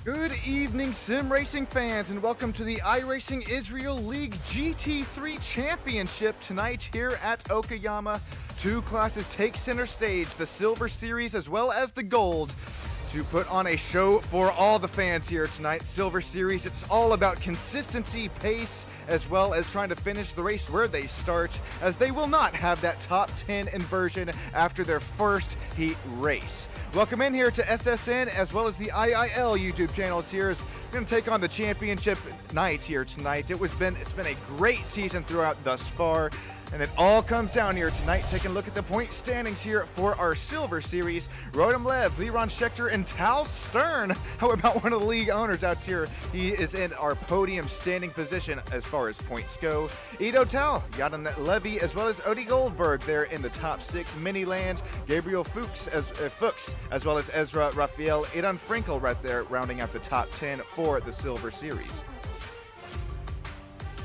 Good evening, sim racing fans, and welcome to the iRacing Israel League GT3 Championship tonight here at Okayama. Two classes take center stage, the Silver Series as well as the Gold, to put on a show for all the fans here tonight. Silver Series, it's all about consistency, pace, as well as trying to finish the race where they start, as they will not have that top 10 inversion after their first heat race. Welcome in here to SSN as well as the IIL YouTube channels here as we're going to take on the championship night here tonight. It's been a great season throughout thus far. And it all comes down here tonight, taking a look at the point standings here for our Silver Series. Rodem Lev, Liron Schechter, and Tal Stern. How about one of the league owners out here? He is in our podium standing position as far as points go. Ido Tal, Yadan Levy, as well as Odie Goldberg there in the top 6. Miniland, Gabriel Fuchs, as well as Ezra Raphael, Idan Frankel right there rounding out the top 10 for the Silver Series.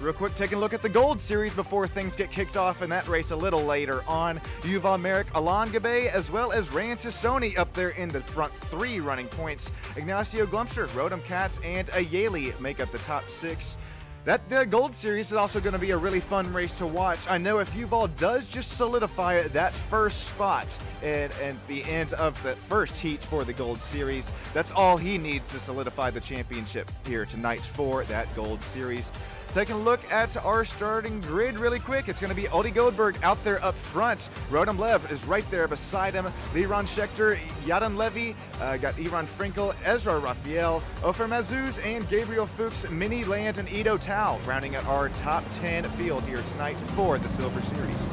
Real quick, taking a look at the Gold Series before things get kicked off in that race a little later on. Yuval Merrick, Alon Gabe, as well as Ryan Tassoni up there in the front 3 running points. Ignacio Glumsher, Rodem Katz, and Ayeli make up the top 6. That Gold Series is also going to be a really fun race to watch. I know if Yuval does just solidify that first spot and the end of the first heat for the Gold Series, that's all he needs to solidify the championship here tonight for that Gold Series. Taking a look at our starting grid really quick, it's going to be Odie Goldberg out there up front. Rodem Lev is right there beside him. Liron Schechter, Yadan Levy, got Iran Frankel, Ezra Raphael, Ofer Mazuz, and Gabriel Fuchs, Mini Land, and Ido Tal, rounding out our top 10 field here tonight for the Silver Series.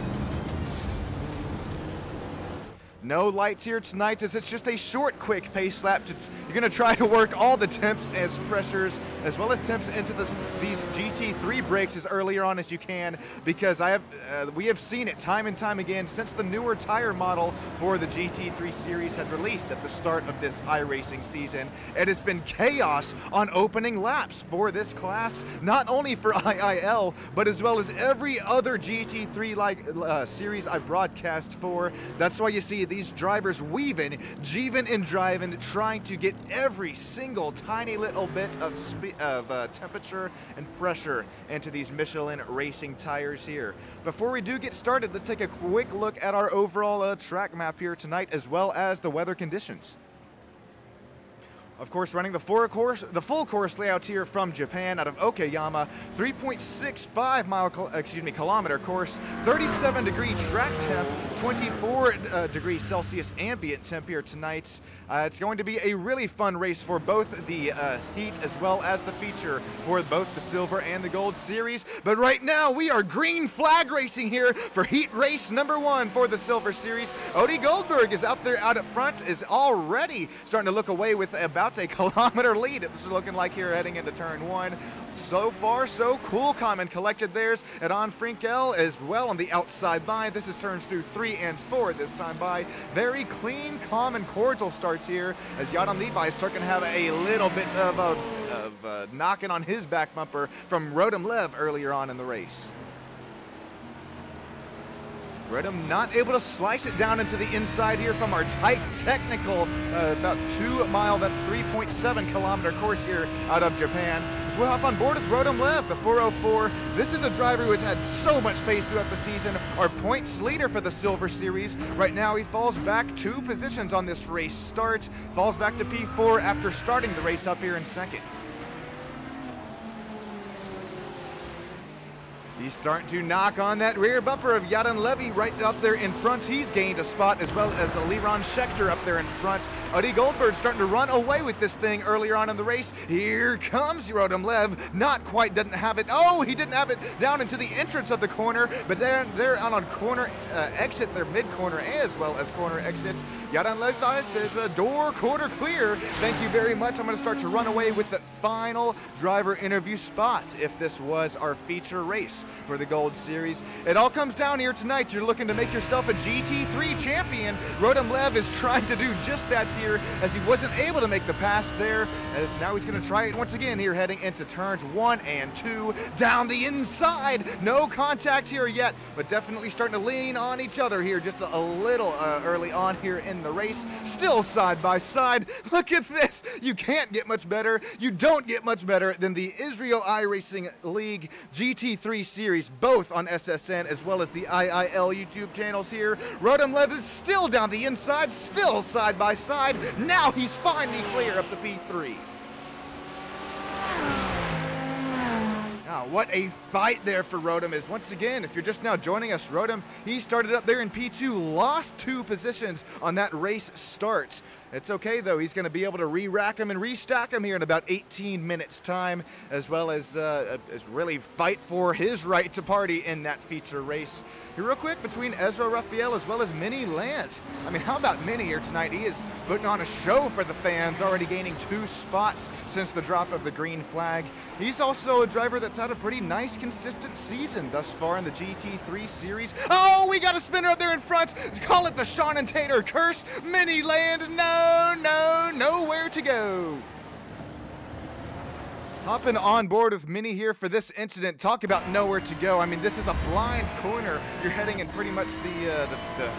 No lights here tonight as it's just a short, quick pace lap. You're going to try to work all the temps as pressures as well as temps into these GT3 breaks as earlier on as you can, because we have seen it time and time again since the newer tire model for the GT3 series had released at the start of this iRacing season. It has been chaos on opening laps for this class, not only for IIL, but as well as every other GT3 series I broadcast for. That's why you see these drivers weaving, jeeving and driving, trying to get every single tiny little bit of temperature and pressure into these Michelin racing tires here. Before we do get started, let's take a quick look at our overall track map here tonight, as well as the weather conditions. Of course, running the full course layout here from Japan out of Okayama, 3.65 kilometer course, 37-degree track temp, 24 degrees Celsius ambient temp here tonight. It's going to be a really fun race for both the heat as well as the feature for both the Silver and the Gold Series. But right now, we are green flag racing here for heat race number 1 for the Silver Series. Odie Goldberg is out there out up front, is already starting to look away with about a kilometer lead. It's looking like here heading into turn 1. So far, so cool. Common collected theirs. Adon Frankel as well on the outside line. This is turns through 3 and 4 this time by. Very clean, calm, and cordial starts here as Yadan Levi is starting to have a little bit of knocking on his back bumper from Rodem Lev earlier on in the race. Rodem not able to slice it down into the inside here from our tight technical, about 2 mile, that's 3.7 kilometer course here out of Japan. As we'll hop on board with Rodem Lev, the 404. This is a driver who has had so much pace throughout the season, our points leader for the Silver Series. Right now he falls back 2 positions on this race start, falls back to P4 after starting the race up here in second. He's starting to knock on that rear bumper of Yadan Levy right up there in front. He's gained a spot, as well as Liron Schechter up there in front. Odie Goldberg starting to run away with this thing earlier on in the race. Here comes Rodem Lev. Not quite, doesn't have it. Oh, he didn't have it down into the entrance of the corner, but they're on corner exit, their mid-corner as well as corner exits. Yadan Levi says door quarter clear. Thank you very much. I'm going to start to run away with the final driver interview spot if this was our feature race. for the Gold Series. It all comes down here tonight. You're looking to make yourself a GT3 champion. Rodom Lev is trying to do just that here, as he wasn't able to make the pass there, as now he's going to try it once again here, heading into turns 1 and 2, down the inside. No contact here yet, but definitely starting to lean on each other here just a little early on here in the race. Still side by side. Look at this. You can't get much better. You don't get much better than the Israel iRacing League GT3 series, both on SSN as well as the IIL YouTube channels here. Rodom Lev is still down the inside, still side by side. Now he's finally clear up the P3. What a fight there for Rodom is. Once again, if you're just now joining us, Rodom, he started up there in P2, lost 2 positions on that race start. It's okay, though. He's going to be able to re-rack him and restack him here in about 18 minutes time, as well as really fight for his right to party in that feature race. Here real quick, between Ezra Raphael as well as Minnie Lant. I mean, how about Minnie here tonight? He is putting on a show for the fans, already gaining 2 spots since the drop of the green flag. He's also a driver that's had a pretty nice, consistent season thus far in the GT3 series. Oh, we got a spinner up there in front. Call it the Sean and Tater curse. Minnie Land, nowhere to go. Hopping on board with Minnie here for this incident. Talk about nowhere to go. I mean, this is a blind corner. You're heading in pretty much the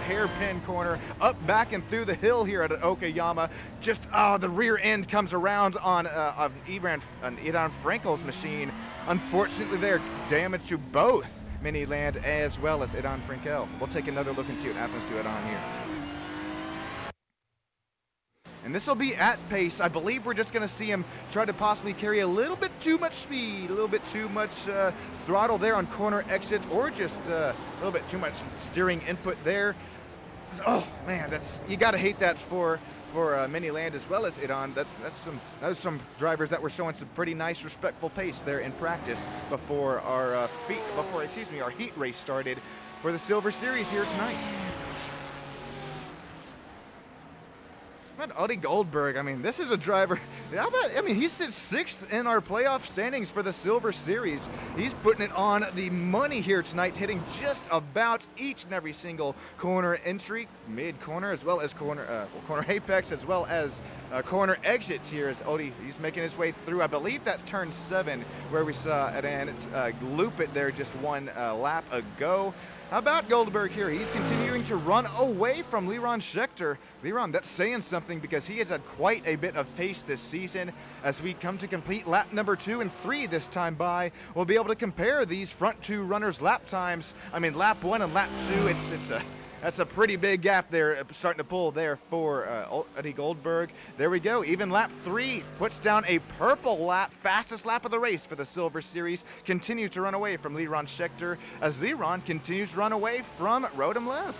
hairpin corner, up, back, and through the hill here at Okayama. Just, the rear end comes around on Idan Frankel's machine. Unfortunately, they're damage to both Minnie Land as well as Idan Frankel. We'll take another look and see what happens to Idan here. And this will be at pace. I believe we're just going to see him try to possibly carry a little bit too much speed, a little bit too much throttle there on corner exit, or just a little bit too much steering input there. Oh man, you got to hate that for Minnie Land as well as Idan. Those some drivers that were showing some pretty nice, respectful pace there in practice before our our heat race started for the Silver Series here tonight. Udi Goldberg, I mean, this is a driver, he sits 6th in our playoff standings for the Silver Series. He's putting it on the money here tonight, hitting just about each and every single corner entry, mid-corner, as well as corner apex, as well as corner exits here as Udi, he's making his way through. I believe that's turn 7 where we saw it's loop it there just 1 lap ago. How about Goldberg here? He's continuing to run away from Liron Schechter. Liron, that's saying something because he has had quite a bit of pace this season. As we come to complete lap number 2 and 3 this time by, we'll be able to compare these front 2 runners' lap times. I mean, lap 1 and lap 2, that's a pretty big gap there, starting to pull there for Udi Goldberg. There we go. Even lap 3 puts down a purple lap, fastest lap of the race for the Silver Series. Continues to run away from Liron Schechter as Liron continues to run away from Rodom Lev.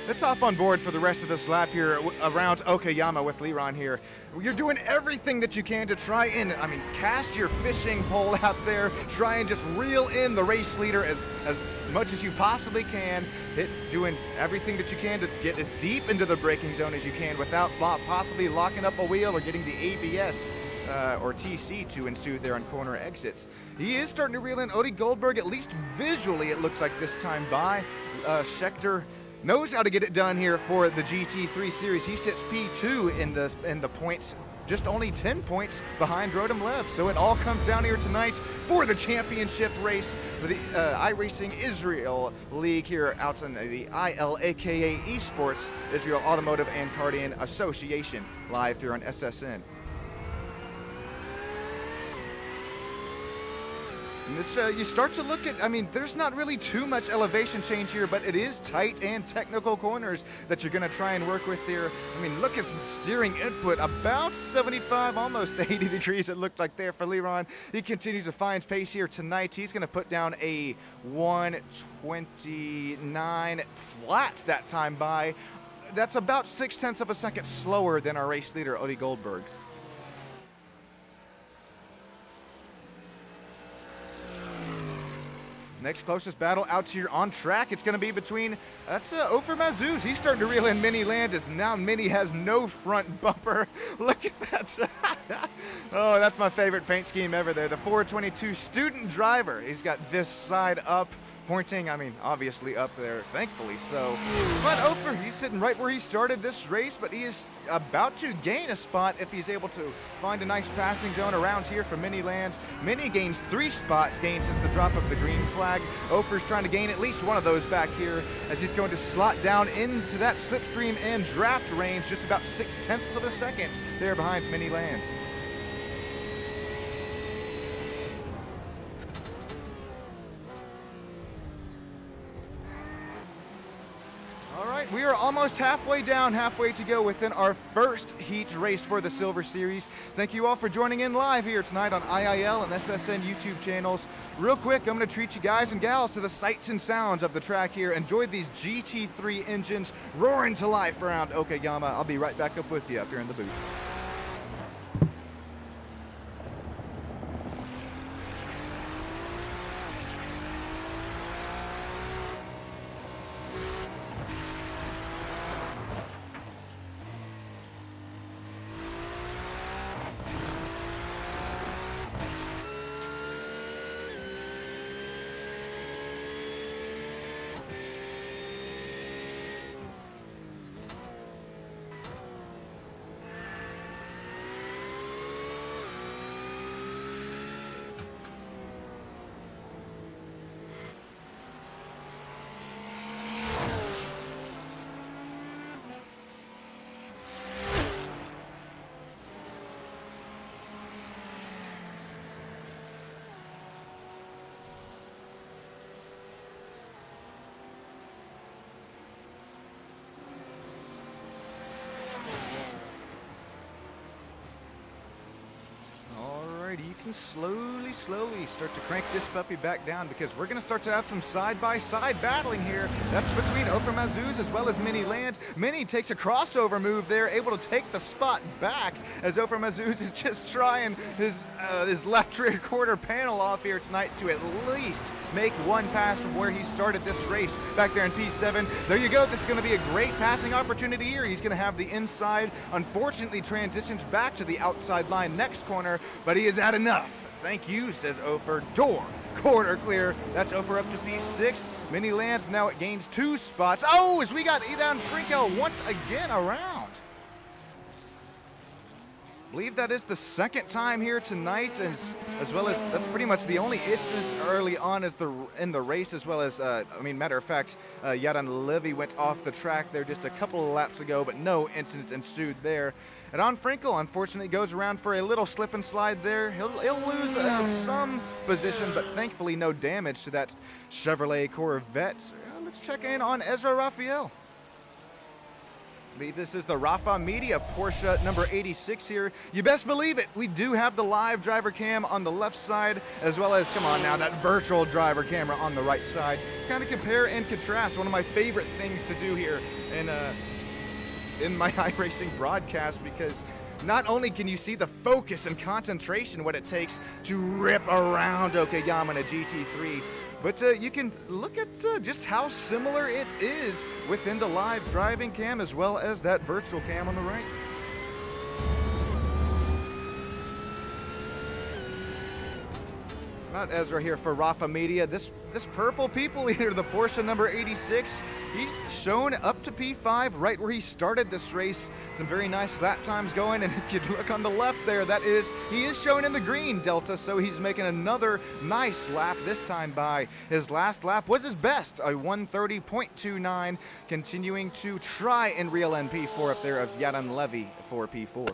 Let's hop on board for the rest of this lap here around Okayama with Liron here. You're doing everything that you can to try and, cast your fishing pole out there, try and just reel in the race leader as much as you possibly can, doing everything that you can to get as deep into the braking zone as you can without possibly locking up a wheel or getting the ABS or TC to ensue there on corner exits. He is starting to reel in Udi Goldberg, at least visually it looks like this time by. Schechter knows how to get it done here for the GT3 series. He sits P2 in the points, just only 10 points behind Rodom Lev. So it all comes down here tonight for the championship race for the iRacing Israel League here out in the ILAKA Esports, Israel Automotive and Karting Association, live here on SSN. And this, you start to look at, there's not really too much elevation change here, but it is tight and technical corners that you're going to try and work with here. Look at steering input, about 75, almost 80 degrees it looked like there for Liron. He continues to find pace here tonight. He's going to put down a 1:29 flat that time by. That's about 0.6 of a second slower than our race leader, Udi Goldberg. Next closest battle out here on track, it's going to be between, that's Ofer Mazuz. He's starting to reel in Mini Land as now Mini has no front bumper. Look at that. Oh, that's my favorite paint scheme ever there. The 422 student driver. He's got this side up, pointing, I mean, obviously up there, thankfully so. But Ofer, he's sitting right where he started this race, but he is about to gain a spot if he's able to find a nice passing zone around here for Mini Lands. Mini gains 3 spots gained since the drop of the green flag. Ofer's trying to gain at least one of those back here as he's going to slot down into that slipstream and draft range, just about 0.6 of a second there behind Mini Lands. We are almost halfway down, halfway to go within our first heat race for the Silver Series. Thank you all for joining in live here tonight on IIL and SSN YouTube channels. Real quick, I'm going to treat you guys and gals to the sights and sounds of the track here. Enjoy these GT3 engines roaring to life around Okayama. I'll be right back up with you up here in the booth. You can slowly start to crank this puppy back down because we're going to start to have some side-by-side battling here. That's between Ofer Mazuz as well as Mini Land. Mini takes a crossover move there, able to take the spot back as Ofer Mazuz is just trying his left rear quarter panel off here tonight to at least make one pass from where he started this race back there in P7. There you go. This is going to be a great passing opportunity here. He's going to have the inside. Unfortunately, transitions back to the outside line next corner, but he has had enough. Thank you, says Ofer. Door, quarter clear. That's Ofer up to P6. Mini Lands now it gains 2 spots. Oh, as we got Idan Frinkel once again around. I believe that is the second time here tonight, as well as that's pretty much the only instance early on in the race, as well as, I mean, matter of fact, Yadan Levy went off the track there just a couple of laps ago, but no incidents ensued there. And on Frinkel, unfortunately, goes around for a little slip and slide there. He'll lose some position, but thankfully no damage to that Chevrolet Corvette. Let's check in on Ezra Raphael. This is the Rafa Media Porsche number 86 here. You best believe it, we do have the live driver cam on the left side, as well as, come on now, that virtual driver camera on the right side. Kind of compare and contrast. One of my favorite things to do here in my iRacing broadcast, because not only can you see the focus and concentration what it takes to rip around Okayama in a GT3, but you can look at just how similar it is within the live driving cam as well as that virtual cam on the right. Not Ezra here for Rafa Media. This purple people eater, the Porsche number 86, he's shown up to P5 right where he started this race. Some very nice lap times going, and if you look on the left there, he is shown in the green Delta, so he's making another nice lap. This time by his last lap was his best, a 1:30.29, continuing to try and reel in P4 up there of Yadan Levy for P4.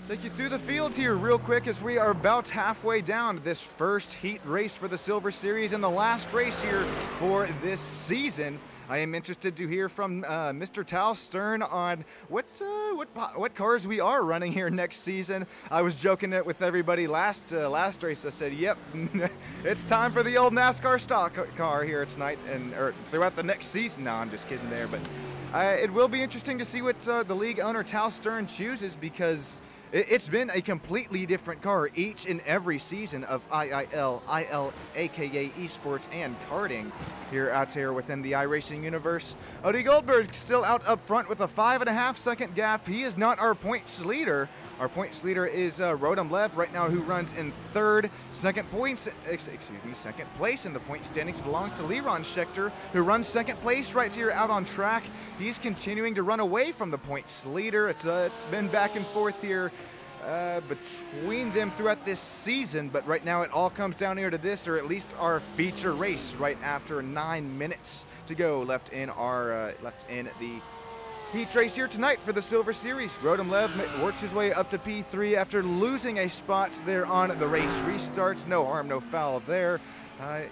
Take you through the field here real quick as we are about halfway down this first heat race for the Silver Series and the last race here for this season. I am interested to hear from Mr. Tal Stern on what cars we are running here next season. I was joking it with everybody last race. I said, "Yep, it's time for the old NASCAR stock car here tonight or throughout the next season." No, I'm just kidding there, but it will be interesting to see what the league owner Tal Stern chooses, because It's been a completely different car each and every season of IIL, ILAKA Esports, and karting here within the iRacing universe. Odie Goldberg still out up front with a 5.5 second gap. He is not our points leader. Our points leader is Rodem Lev right now, who runs in second place in the point standings. Belongs to Liron Schechter, who runs second place right here out on track. He's continuing to run away from the points leader. It's been back and forth here between them throughout this season, but right now it all comes down here to this, or at least our feature race right after 9 minutes to go left in the heat race here tonight for the Silver Series. Rodem Lev works his way up to P3 after losing a spot there on the race restarts. No harm, no foul there.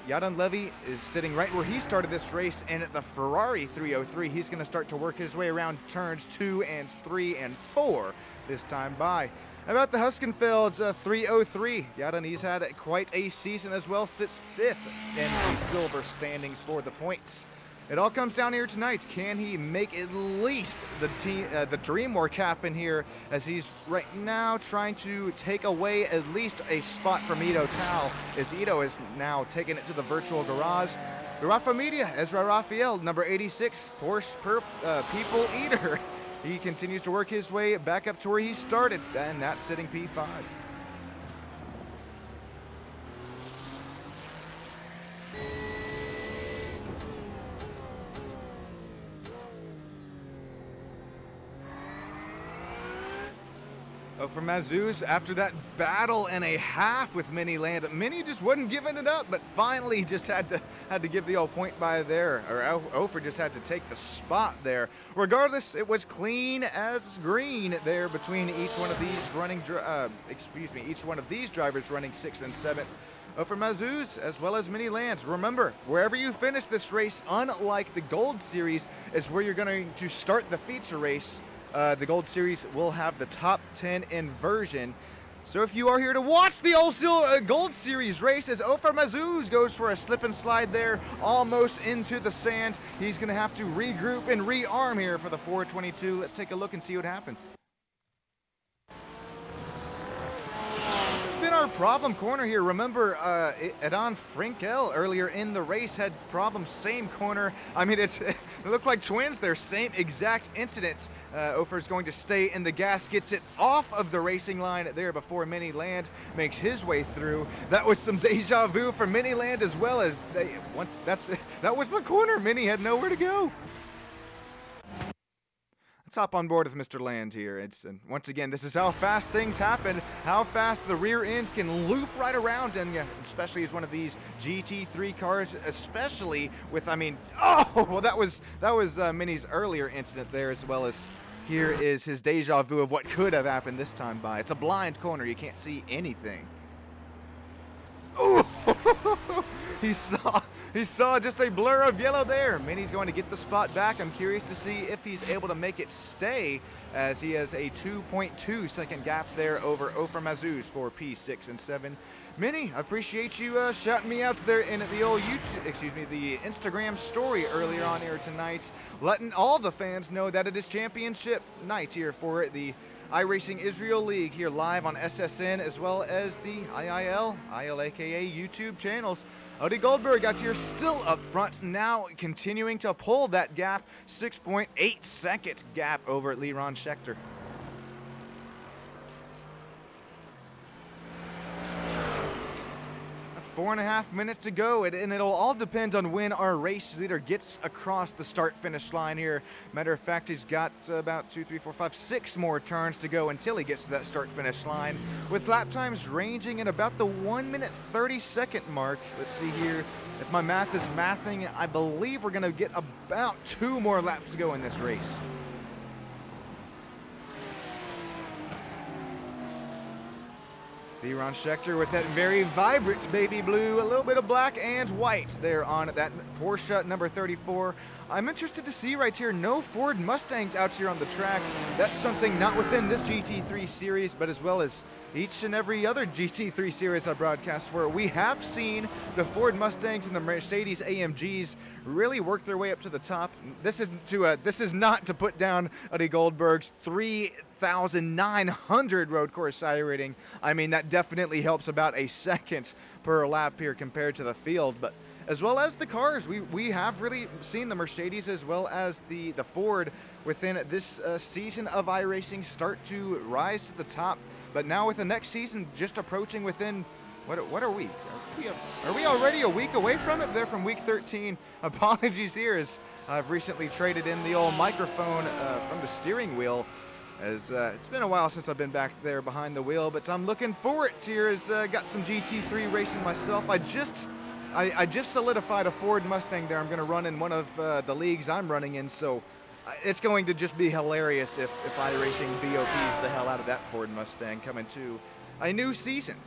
Yadan Levy is sitting right where he started this race, and at the Ferrari 303, he's going to start to work his way around turns 2 and 3 and 4 this time by. About the Huskenfeld's 303, Yadan, he's had quite a season as well, sits 5th in the silver standings for the points. It all comes down here tonight. Can he make at least the dream work happen here, as he's right now trying to take away at least a spot from Ito Tal, as Ito is now taking it to the virtual garage. The Rafa Media, Ezra Raphael, number 86, Porsche People Eater. He continues to work his way back up to where he started, and that's sitting P5. From Mazuz, after that battle and a half with Mini Land, Mini just wasn't giving it up, but finally he just had to give the old point by there, or Ofer just had to take the spot there. Regardless, it was clean as green there between each one of these each one of these drivers running 6th and 7th. For Mazuz, as well as Mini Lands. Remember, wherever you finish this race, unlike the Gold Series, is where you're going to start the feature race. The Gold Series will have the top 10 inversion. So if you are here to watch the Gold Series race, as Ofer Mazuz goes for a slip and slide there, almost into the sand, he's going to have to regroup and rearm here for the 422. Let's take a look and see what happens. Our problem corner here. Remember, Adon Frankel earlier in the race had problems, same corner. I mean, it looked like twins there, same exact incident. Ofer's going to stay in the gas, gets it off of the racing line there before Mini Land makes his way through. That was some deja vu for Mini Land, as well as that was the corner. Mini had nowhere to go. Let's hop on board with Mr. Land here. Once again, this is how fast things happen, how fast the rear ends can loop right around, and especially as one of these GT3 cars, especially with, well, that was Mini's earlier incident there, as well as here is his deja vu of what could have happened this time by. It's a blind corner, you can't see anything. Ooh! He saw just a blur of yellow there. Mini's going to get the spot back. I'm curious to see if he's able to make it stay, as he has a 2.2 second gap there over Ofer Mazuz for P6 and 7. Mini, I appreciate you shouting me out there in the old the Instagram story earlier on here tonight, letting all the fans know that it is championship night here for the iRacing Israel League here live on SSN, as well as the IIL, ILAKA YouTube channels. Odie Goldberg out here still up front, now continuing to pull that gap, 6.8 second gap over Liron Schechter. 4.5 minutes to go, and it'll all depend on when our race leader gets across the start-finish line here. Matter of fact, he's got about 2, 3, 4, 5, 6 more turns to go until he gets to that start-finish line, with lap times ranging at about the 1 minute 30 second mark. Let's see here. If my math is mathing, I believe we're going to get about 2 more laps to go in this race. Liron Schechter with that very vibrant baby blue, a little bit of black and white there on that Porsche number 34. I'm interested to see right here, no Ford Mustangs out here on the track. That's something not within this GT3 series, but as well as each and every other GT3 series I broadcast for. We have seen the Ford Mustangs and the Mercedes AMGs really work their way up to the top. This is not to put down Odie Goldberg's 3 4,900 road course SI rating. I mean, that definitely helps about a second per lap here compared to the field, but as well as the cars. We have really seen the Mercedes as well as the Ford within this season of iRacing start to rise to the top. But now with the next season just approaching within, what are we? Are we already a week away from it? They're from week 13. Apologies here, as I've recently traded in the old microphone from the steering wheel, as it's been a while since I've been back there behind the wheel, but I'm looking forward to here, as got some GT3 racing myself. I just solidified a Ford Mustang there. I'm going to run in one of the leagues I'm running in, so it's going to just be hilarious if iRacing BOPs the hell out of that Ford Mustang coming to a new season.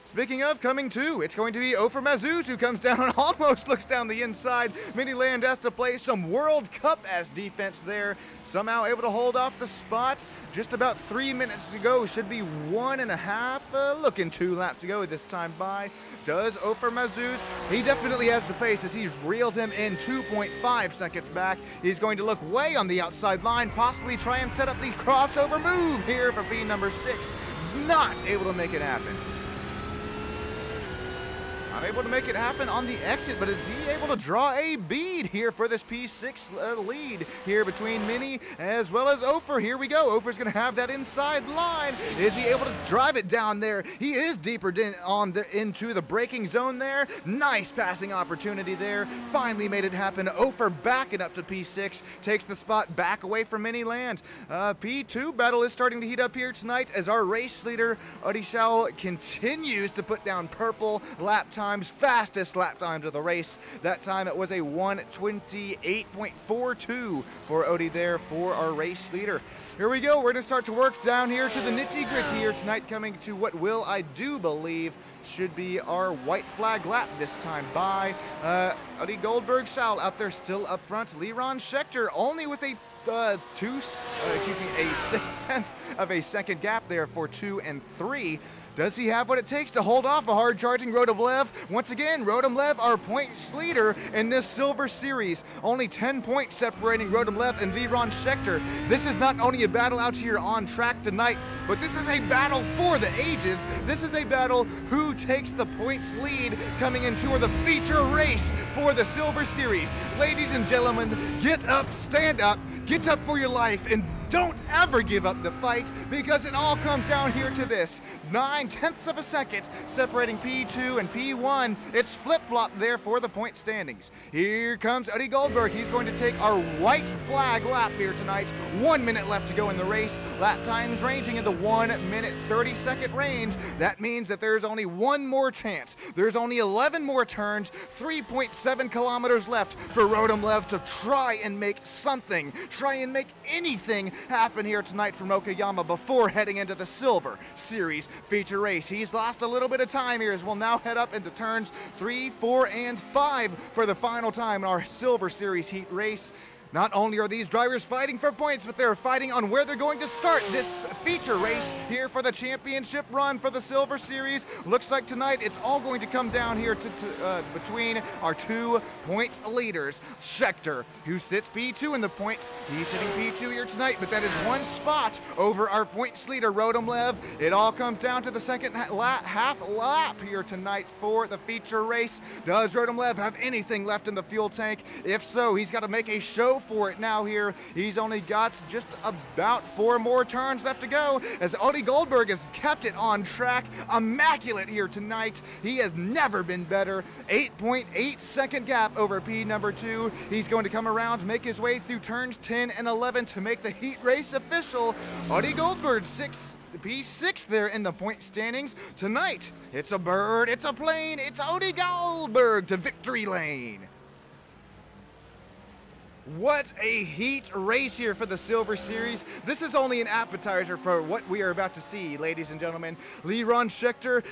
Speaking of coming to, it's going to be Ofer Mazuz who comes down and almost looks down the inside. Miniland has to play some World Cup-ass defense there. Somehow able to hold off the spots. Just about 3 minutes to go. Should be 1.5. Looking 2 laps to go this time by. Does Ofer Mazuz. He definitely has the pace, as he's reeled him in 2.5 seconds back. He's going to look way on the outside line, possibly try and set up the crossover move here for B number 6. Not able to make it happen. Not able to make it happen on the exit, but is he able to draw a bead here for this P6 lead here between Mini as well as Ofer? Here we go. Ofer's going to have that inside line. Is he able to drive it down there? He is deeper into the braking zone there. Nice passing opportunity there. Finally made it happen. Ofer backing up to P6, takes the spot back away from Miniland. P2 battle is starting to heat up here tonight as our race leader, Odishal, continues to put down purple lap times, fastest lap times of the race. That time it was a 1:28.42 for Odie there for our race leader. Here we go. We're going to start to work down here to the nitty-gritty here tonight, coming to what will, I do believe, should be our white flag lap this time by Odie Goldberg-Schall out there still up front. Liron Schechter only with a 6/10 of a second gap there for 2 and 3. Does he have what it takes to hold off a hard-charging Rodom? Once again, Rodom, our points leader in this Silver Series. Only 10 points separating Rodom and Liron Schechter. This is not only a battle out here on track tonight, but this is a battle for the ages. This is a battle who takes the points lead coming into the feature race for the Silver Series. Ladies and gentlemen, get up, stand up, get up for your life, and don't ever give up the fight, because it all comes down here to this. 9/10 of a second separating P2 and P1. It's flip-flop there for the point standings. Here comes Odie Goldberg. He's going to take our white flag lap here tonight. 1 minute left to go in the race. Lap times ranging in the 1-minute 30-second range. That means that there's only one more chance. There's only 11 more turns, 3.7 kilometers left for Rodom to try and make something, try and make anything happen here tonight from Okayama before heading into the Silver Series feature race. He's lost a little bit of time here, as we'll now head up into turns 3, 4, and 5 for the final time in our Silver Series heat race. Not only are these drivers fighting for points, but they're fighting on where they're going to start this feature race here for the championship run for the Silver Series. Looks like tonight it's all going to come down here to between our 2 points leaders. Schechter, who sits P2 in the points, he's sitting P2 here tonight, but that is 1 spot over our points leader, Rodom. It all comes down to the second half lap here tonight for the feature race. Does Rodom have anything left in the fuel tank? If so, he's got to make a show for it now here. He's only got just about 4 more turns left to go, as Odie Goldberg has kept it on track. Immaculate here tonight. He has never been better. 8.8 second gap over P number 2. He's going to come around, make his way through turns 10 and 11 to make the heat race official. Odie Goldberg P6 there in the point standings. Tonight, it's a bird, it's a plane, it's Odie Goldberg to victory lane. What a heat race here for the Silver Series. This is only an appetizer for what we are about to see, ladies and gentlemen. Liron Schechter,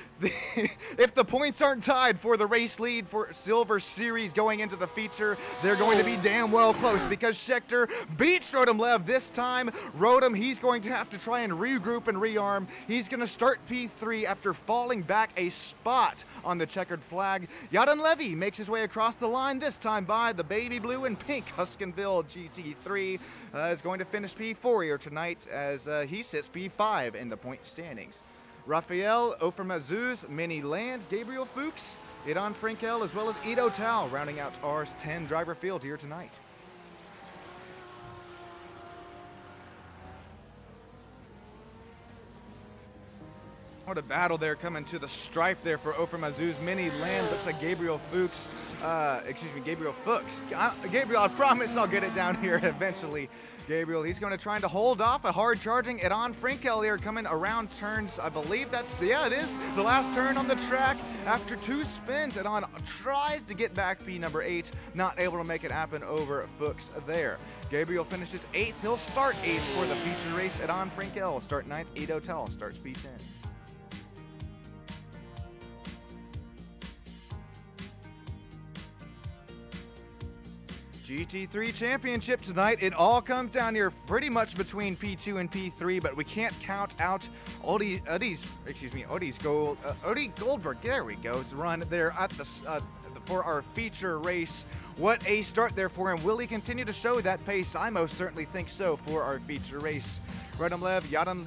if the points aren't tied for the race lead for Silver Series going into the feature, they're going to be damn well close, because Schechter beats Rodom this time. Rodom, he's going to have to try and regroup and rearm. He's going to start P3 after falling back a spot on the checkered flag. Yaden Levy makes his way across the line, this time by the baby blue and pink Husky Baskinville GT3 is going to finish P4 here tonight as he sits P5 in the point standings. Raphael Ofermazuz, Minnie Land, Gabriel Fuchs, Idan Frankel, as well as Ido Tal rounding out our 10 driver field here tonight. What a battle there coming to the stripe there for Ofermazuz. Minnie Land, looks like Gabriel Fuchs, Gabriel Fuchs. Gabriel, I promise I'll get it down here eventually. Gabriel, he's going to try to hold off a hard charging Idan Frankel here coming around turns. I believe that's, yeah, it is the last turn on the track. After 2 spins, Idan tries to get back P number 8, not able to make it happen over Fuchs there. Gabriel finishes 8th. He'll start 8th for the feature race. Idan Frankel will start 9th. Ido Tal starts P10. GT3 championship tonight. It all comes down here pretty much between P2 and P3, but we can't count out Odi Goldberg. There we go. It's a run there at the for our feature race. What a start there for him. Will he continue to show that pace? I most certainly think so for our feature race. Rodham Lev, Yadan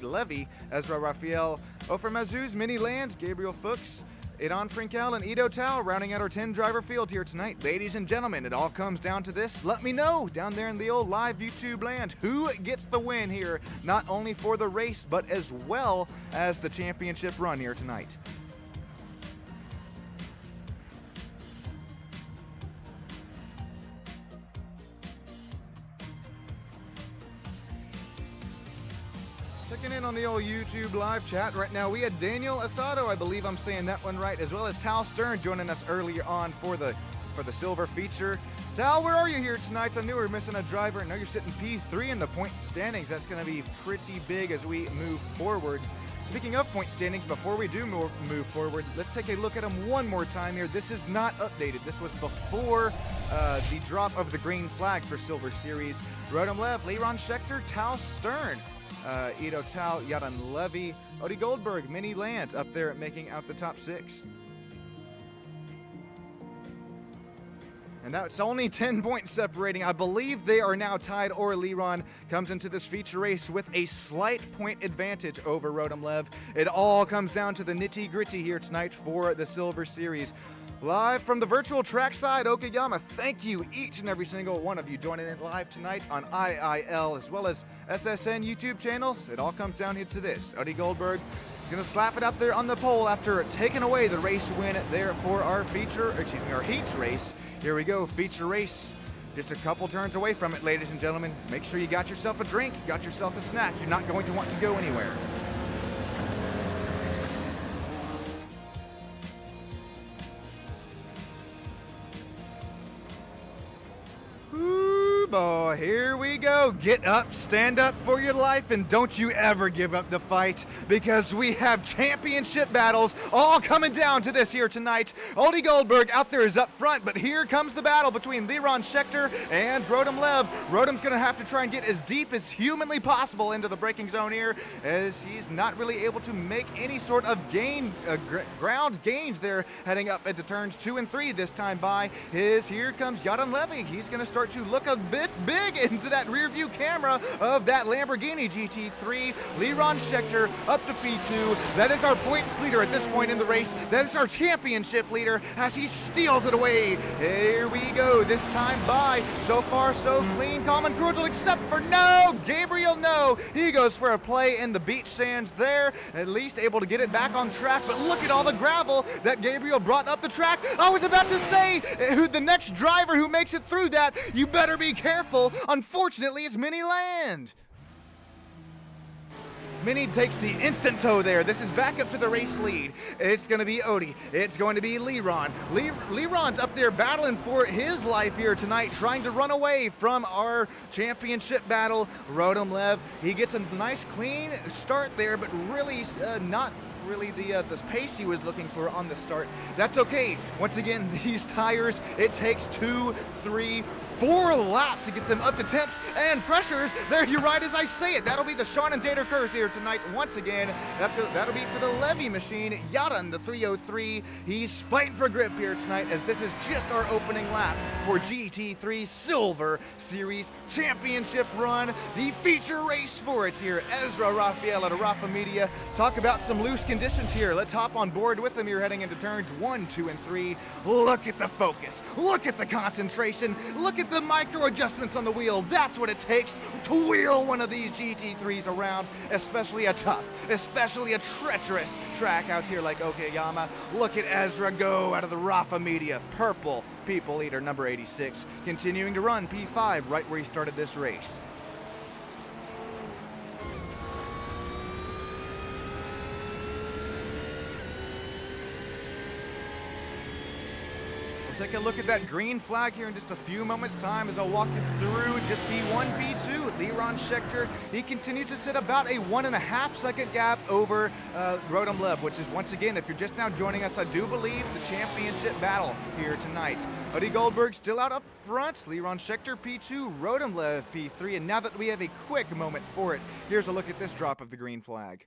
Levy, Ezra Raphael, Ofermazuz, Minnie Land, Gabriel Fuchs, Idan Frankel and Ido Tal rounding out our 10 driver field here tonight. Ladies and gentlemen, it all comes down to this. Let me know down there in the old live YouTube land who gets the win here, not only for the race, but as well as the championship run here tonight. Checking in on the old YouTube live chat right now. We had Daniel Asado, I believe I'm saying that one right, as well as Tal Stern joining us earlier on for the silver feature. Tal, where are you here tonight? I knew we were missing a driver. Now you're sitting P3 in the point standings. That's going to be pretty big as we move forward. Speaking of point standings, before we do move forward, let's take a look at them one more time here. This is not updated. This was before the drop of the green flag for Silver Series. Rodham Lev, Leron Schechter, Tal Stern, Ido Tal, Yadan Levy, Odi Goldberg, Minnie Land up there making out the top 6. And that's only 10 points separating. I believe they are now tied, or Leron comes into this feature race with a slight point advantage over Rodham Lev. It all comes down to the nitty-gritty here tonight for the Silver Series. Live from the virtual trackside, Okayama, thank you each and every single one of you joining in live tonight on IIL as well as SSN YouTube channels. It all comes down here to this. Odi Goldberg is going to slap it up there on the pole after taking away the race win there for our our heat race. Here we go, feature race. Just a couple turns away from it, ladies and gentlemen. Make sure you got yourself a drink, got yourself a snack. You're not going to want to go anywhere. Boy, here we go. Get up, stand up for your life, and don't you ever give up the fight, because we have championship battles all coming down to this here tonight. Odi Goldberg out there is up front, but here comes the battle between Leron Schechter and Rodham Lev. Rodham's going to have to try and get as deep as humanly possible into the braking zone here, as he's not really able to make any sort of ground gains there heading up into turns 2 and 3 this time by. Here comes Yadan Levy. He's going to start to look a bit big into that rear view camera of that Lamborghini GT3. Leron Schechter up to P2. That is our points leader at this point in the race. That is our championship leader as he steals it away. Here we go. This time by. So far so clean, calm, and cordial, except for no, Gabriel, no. He goes for a play in the beach sands there. At least able to get it back on track, but look at all the gravel that Gabriel brought up the track. I was about to say, the next driver who makes it through that, you better be careful. Unfortunately, it's Minnie Land. Minnie takes the instant toe there. This is back up to the race lead. It's going to be Odi. It's going to be Leron. Leron's up there battling for his life here tonight, trying to run away from our championship battle. Rodham Lev, he gets a nice clean start there, but really not really the pace he was looking for on the start. That's okay. Once again, these tires, it takes 2, 3, 4 laps to get them up to temps and pressures. There, you're right as I say it. That'll be the Sean and Tater curse here tonight. Once again, that'll be for the Levy machine. Yaran, the 303. He's fighting for grip here tonight, as this is just our opening lap for GT3 Silver Series Championship Run. The feature race for it here. Ezra Raphael at Rafa Media. Talk about some loose conditions here. Let's hop on board with them here heading into turns 1, 2, and 3. Look at the focus. Look at the concentration. Look at the micro adjustments on the wheel. That's what it takes to wheel one of these GT3s around, especially a tough, especially a treacherous track out here like Okayama. Look at Ezra go out of the Rafa Media. Purple People Eater number 86, continuing to run P5 right where he started this race. Take a look at that green flag here in just a few moments time as I'll walk you through just P1, P2. Liron Schechter, he continues to sit about a 1.5 second gap over Rodham Lev, which is, once again, if you're just now joining us, I do believe the championship battle here tonight. Udi Goldberg still out up front. Liron Schechter P2, Rodham Lev P3, and now that we have a quick moment for it, here's a look at this drop of the green flag.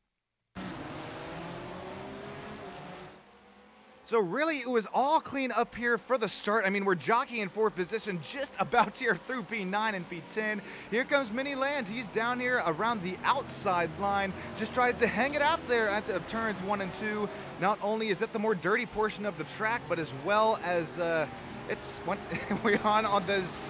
So really, it was all clean up here for the start. I mean, we're jockeying for position just about here through P9 and P10. Here comes Mini Land. He's down here around the outside line. Just tries to hang it out there at the turns 1 and 2. Not only is that the more dirty portion of the track, but as well as we're on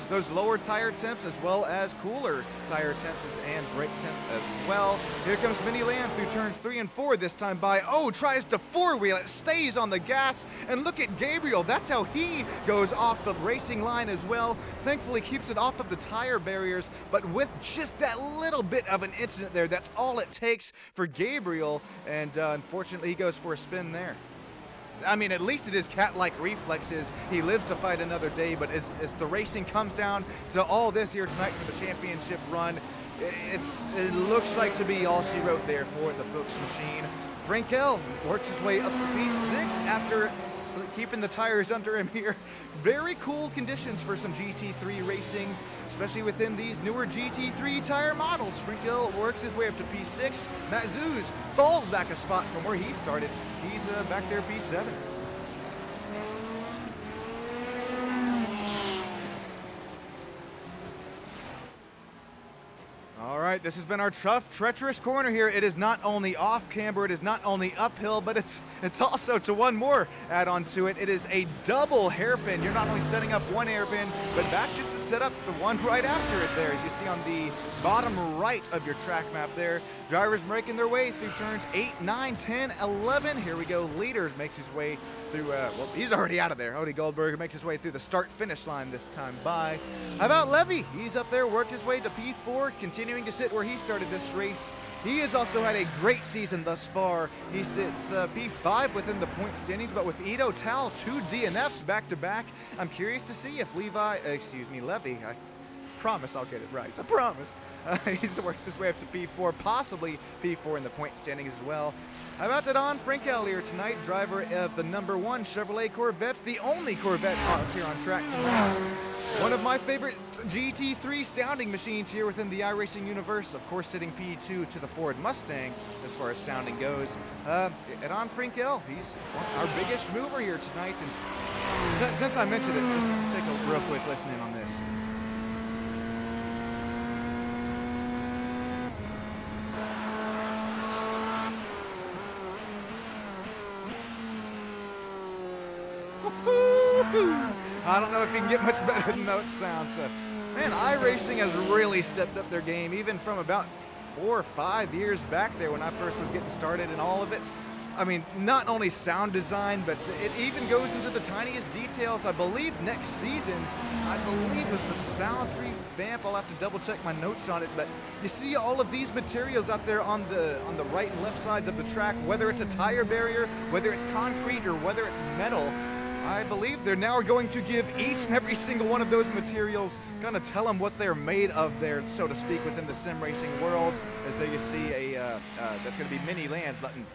those lower tire temps as well as cooler tire temps and brake temps as well. Here comes Mini Land through turns 3 and 4 this time by. Oh, tries to four-wheel it, stays on the gas, and look at Gabriel. That's how he goes off the racing line as well. Thankfully keeps it off of the tire barriers, but with just that little bit of an incident there, that's all it takes for Gabriel, and unfortunately he goes for a spin there. I mean, at least it is cat-like reflexes. He lives to fight another day, but as the racing comes down to all this here tonight for the championship run, it looks like to be all she wrote there for the Fuchs machine. Frankel works his way up to P6 after keeping the tires under him here. Very cool conditions for some GT3 racing, especially within these newer GT3 tire models. Frankel works his way up to P6. Matt Zuz falls back a spot from where he started. He's back there P7. All right, this has been our tough, treacherous corner here. It is not only off camber, it is not only uphill, but it's also to one more add-on to it. It is a double hairpin. You're not only setting up one hairpin, but back just to set up the one right after it there, as you see on the bottom right of your track map there. Drivers making their way through turns 8, 9, 10, 11. Here we go. Leader makes his way through, well, he's already out of there. Udi Goldberg makes his way through the start-finish line this time by. How about Levy? He's up there, worked his way to P4, continuing to sit where he started this race. He has also had a great season thus far. He sits P5 within the point standings, but with Ito Tal, 2 DNFs back-to-back. I'm curious to see if Levy, I promise I'll get it right. I promise. He's worked his way up to P4, possibly P4 in the point standings as well. How about Adon Frankel here tonight, driver of the number 1 Chevrolet Corvette, the only Corvette out here on track tonight. One of my favorite GT3 sounding machines here within the iRacing universe, of course sitting P2 to the Ford Mustang as far as sounding goes. Adon Frankel, he's our biggest mover here tonight. And since I mentioned it, just take a real quick listen in on this. I don't know if you can get much better than that sound. So, man, iRacing has really stepped up their game, even from about 4 or 5 years back there when I first was getting started in all of it. I mean, not only sound design, but it even goes into the tiniest details. I believe next season, was the sound revamp. I'll have to double check my notes on it, but you see all of these materials out there on the right and left sides of the track, whether it's a tire barrier, whether it's concrete, or whether it's metal. I believe they're now going to give each and every single one of those materials, gonna tell them what they're made of there, so to speak, within the sim racing world. As there you see that's gonna be mini lands letting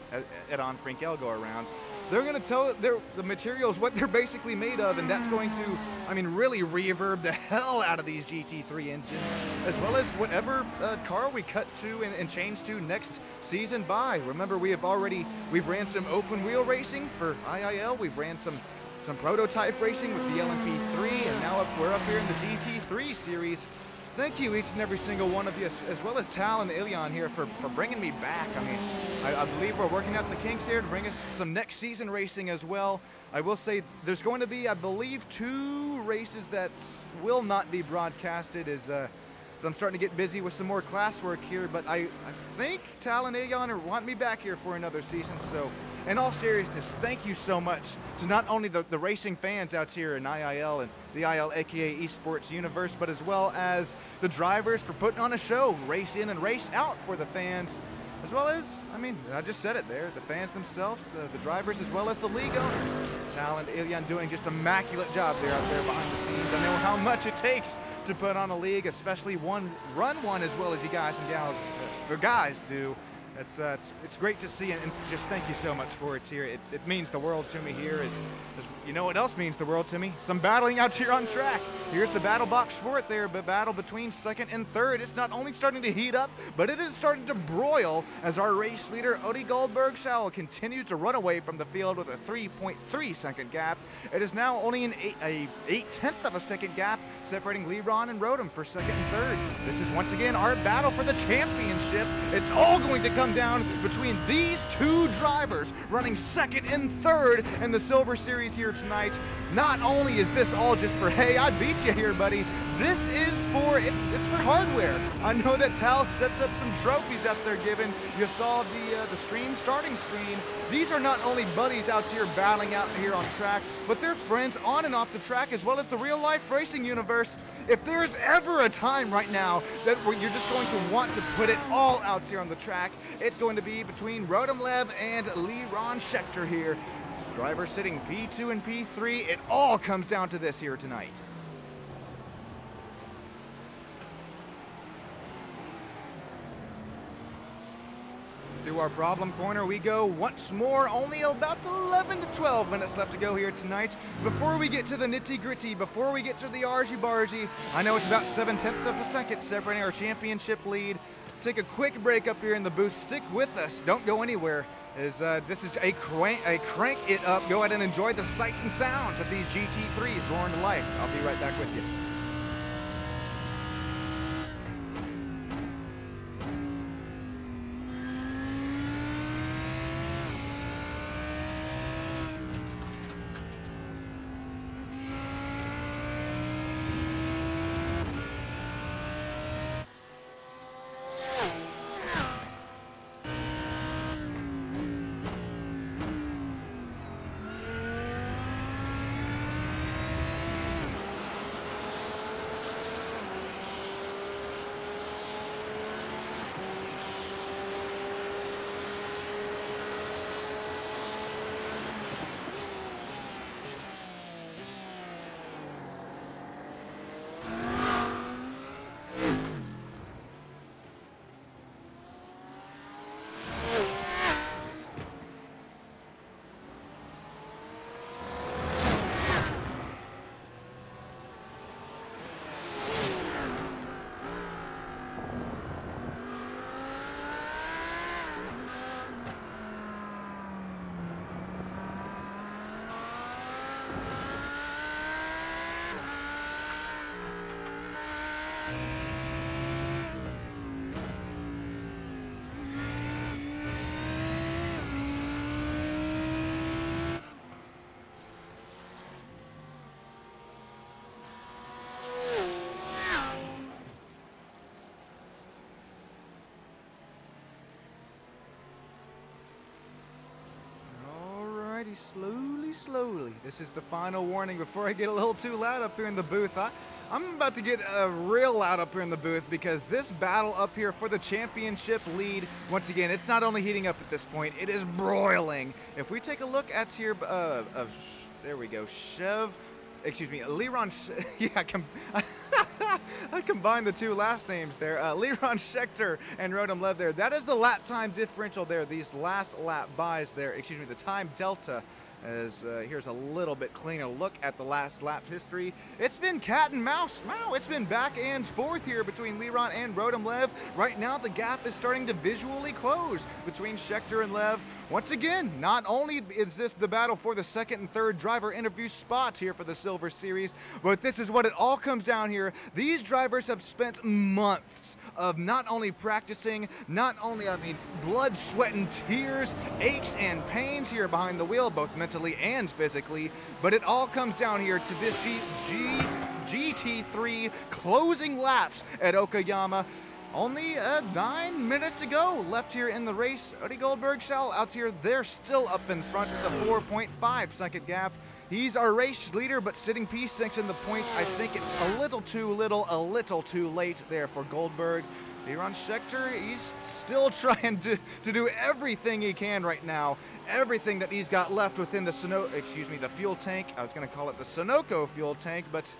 Edon Frankel go around. They're gonna tell the materials what they're basically made of, and that's going to, I mean, really reverb the hell out of these GT3 engines, as well as whatever car we cut to and change to next season by. Remember, we've ran some open wheel racing for IIL, we've ran some prototype racing with the LMP3, and now we're up here in the GT3 series. Thank you, each and every single one of you, as well as Tal and Ilion here for bringing me back. I mean, I believe we're working out the kinks here to bring us some next season racing as well. I will say there's going to be, I believe, 2 races that will not be broadcasted, so I'm starting to get busy with some more classwork here, but I think Tal and Ilion are wanting me back here for another season, so in all seriousness, thank you so much to not only the racing fans out here in IIL and the IIL aka Esports universe, but as well as the drivers for putting on a show, race in and race out for the fans, as well as, I mean, I just said it there, the fans themselves, the drivers, as well as the league owners. Tal and Ilion doing just immaculate job there out there behind the scenes. I know how much it takes to put on a league, especially run one as well as you guys and gals, or guys do. It's great to see, and just thank you so much for it here. It means the world to me here. You know what else means the world to me? Some battling out here on track. Here's the battle box for it there, but battle between second and third. It's not only starting to heat up, but it is starting to broil as our race leader, Odi Goldberg-Schall, continues to run away from the field with a 3.3 second gap. It is now only an 8/10 of a second gap separating Leron and Rodham for second and third. This is once again our battle for the championship. It's all going to come down between these 2 drivers running second and third in the Silver Series here tonight. Not only is this all just for, hey, I beat you here, buddy, this is for, it's for hardware. I know that Tal sets up some trophies out there given. You saw the stream starting screen. These are not only buddies out here battling out here on track, but they're friends on and off the track, as well as the real life racing universe. If there's ever a time right now that you're just going to want to put it all out here on the track, it's going to be between Rodham Lev and Leron Schechter here. Drivers sitting P2 and P3, it all comes down to this here tonight. Through our problem corner we go once more, only about 11 to 12 minutes left to go here tonight. Before we get to the nitty gritty, before we get to the argy-bargy, I know it's about 7/10 of a second separating our championship lead. Take a quick break up here in the booth, stick with us, don't go anywhere. This is a crank it up, go ahead and enjoy the sights and sounds of these GT3s roaring to life. I'll be right back with you. Slowly. This is the final warning before I get a little too loud up here in the booth. I'm about to get real loud up here in the booth because this battle up here for the championship lead, once again, it's not only heating up at this point, it is broiling. If we take a look at here, there we go, Liron, yeah, I combined the two last names there. Liron Schechter and Rodom Lev there. That is the lap time differential there. These last lap buys there, excuse me, the time delta. As here's a little bit cleaner look at the last lap history. It's been cat and mouse. Wow, it's been back and forth here between Liron and Rodom Lev. Right now, the gap is starting to visually close between Schechter and Lev. Once again, not only is this the battle for the second and third driver interview spot here for the Silver Series, but this is what it all comes down here. These drivers have spent months of not only practicing, not only, blood, sweat, and tears, aches and pains here behind the wheel, both mentally and physically, but it all comes down here to this GT3 closing laps at Okayama. Only 9 minutes to go left here in the race. Odie Goldberg, out here, they're still up in front with a 4.5 second gap. He's our race leader, but sitting P6 in the points. I think it's a little too late there for Goldberg. Liron Schechter, he's still trying to do everything he can right now. Everything that he's got left within the the fuel tank. I was going to call it the Sunoco fuel tank, but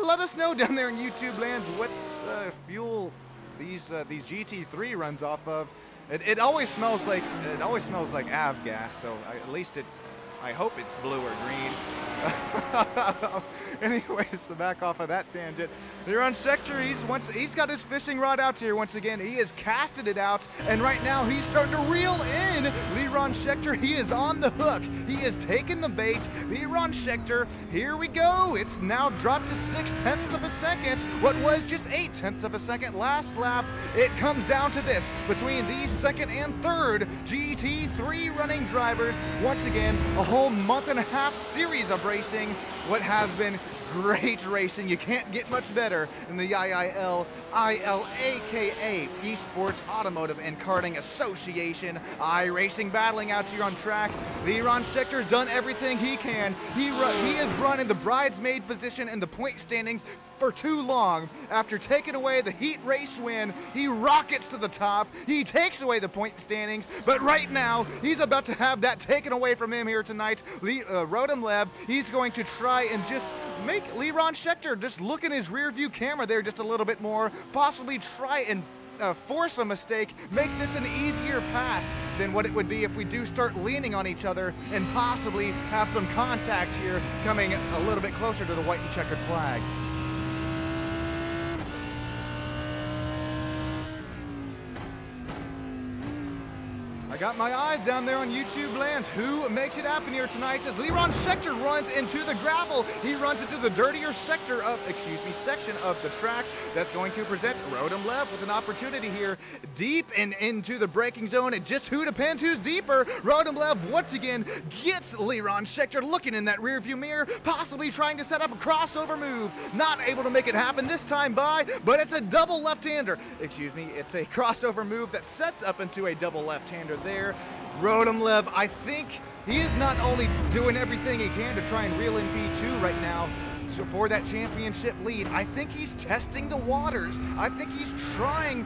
let us know down there in YouTube land what fuel these GT3 runs off of. It always smells like avgas, so at least I hope it's blue or green. Anyways, to back off of that tangent, Liron Schechter, he's got his fishing rod out here once again. He has casted it out, and right now he's starting to reel in. Liron Schechter, he is on the hook. He has taken the bait. Liron Schechter, here we go. It's now dropped to 6/10 of a second. What was just 8/10 of a second last lap. It comes down to this between these second and third GT3 running drivers. Once again, a whole month and a half series of racing. What has been great racing. You can't get much better than the IIL, ILAKA Esports Automotive and Karting Association. iRacing battling out here on track. Liron Schechter's done everything he can. He has run in the bridesmaid position in the point standings for too long. After taking away the heat race win, he rockets to the top. He takes away the point standings, but right now, he's about to have that taken away from him here tonight. Rodom Lev, he's going to try and just make Liron Schechter just look in his rear view camera there just a little bit more, possibly try and force a mistake, make this an easier pass than what it would be if we do start leaning on each other and possibly have some contact here coming a little bit closer to the white and checkered flag. I got my eyes down there on YouTube land. Who makes it happen here tonight as Liron Schechter runs into the gravel. He runs into the dirtier section of the track that's going to present Rodom Lev with an opportunity here deep and into the braking zone. It just depends who's deeper. Rodom Lev once again gets Liron Schechter looking in that rearview mirror, possibly trying to set up a crossover move. Not able to make it happen this time but it's a double left-hander. It's a crossover move that sets up into a double left-hander there. Rodom Lev, I think he is not only doing everything he can to try and reel in P2 right now for that championship lead, I think he's testing the waters. I think he's trying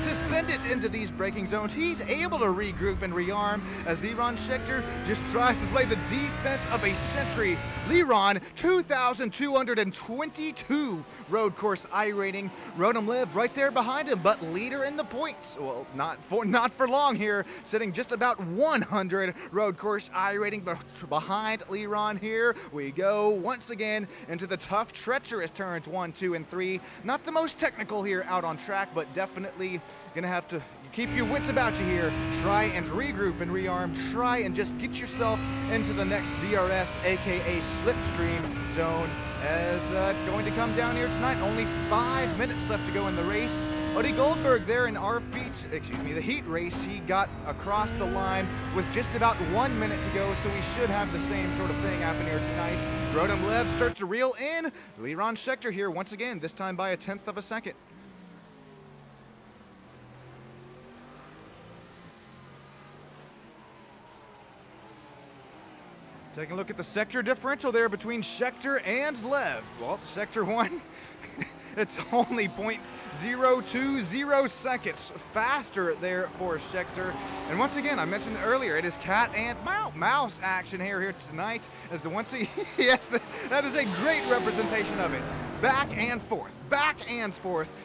to send it into these braking zones. He's able to regroup and rearm as Liron Schechter just tries to play the defense of a century. Liron, 2,222 road course I rating. Rodom Lev right there behind him, but leader in the points. Well, not for long here, sitting just about 100 road course I rating behind Liron. Here we go once again into the tough, treacherous turns 1, 2, and 3. Not the most technical here out on track, but definitely gonna have to keep your wits about you here. Try and regroup and rearm. Try and just get yourself into the next DRS, aka slipstream zone, as it's going to come down here tonight. Only 5 minutes left to go in the race. Odie Goldberg there in the heat race, he got across the line with just about 1 minute to go, so we should have the same sort of thing happen here tonight. Rodom Lev starts to reel in. Liron Schechter here once again, this time by 1/10 of a second. Taking a look at the sector differential there between Schechter and Lev. Well, Sector 1, It's only 0.020 seconds faster there for Schechter. And once again, I mentioned earlier, it is cat and mouse action here tonight. As the yes, that is a great representation of it. Back and forth,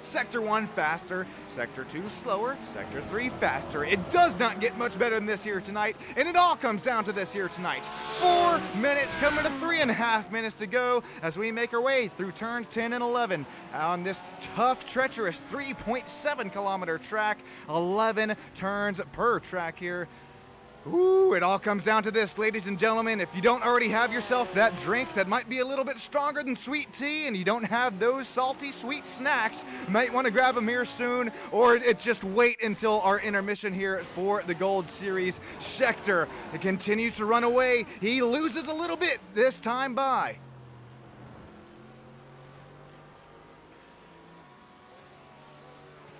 Sector 1 faster, Sector 2 slower, Sector 3 faster. It does not get much better than this here tonight, and it all comes down to this here tonight. 4 minutes coming to 3.5 minutes to go as we make our way through turns 10 and 11 on this tough, treacherous 3.7 kilometer track, 11 turns per track here. Ooh, it all comes down to this, ladies and gentlemen. If you don't already have yourself that drink that might be a little bit stronger than sweet tea and you don't have those salty sweet snacks, you might want to grab them here soon, or just wait until our intermission here for the Gold Series. Schechter continues to run away. He loses a little bit this time by.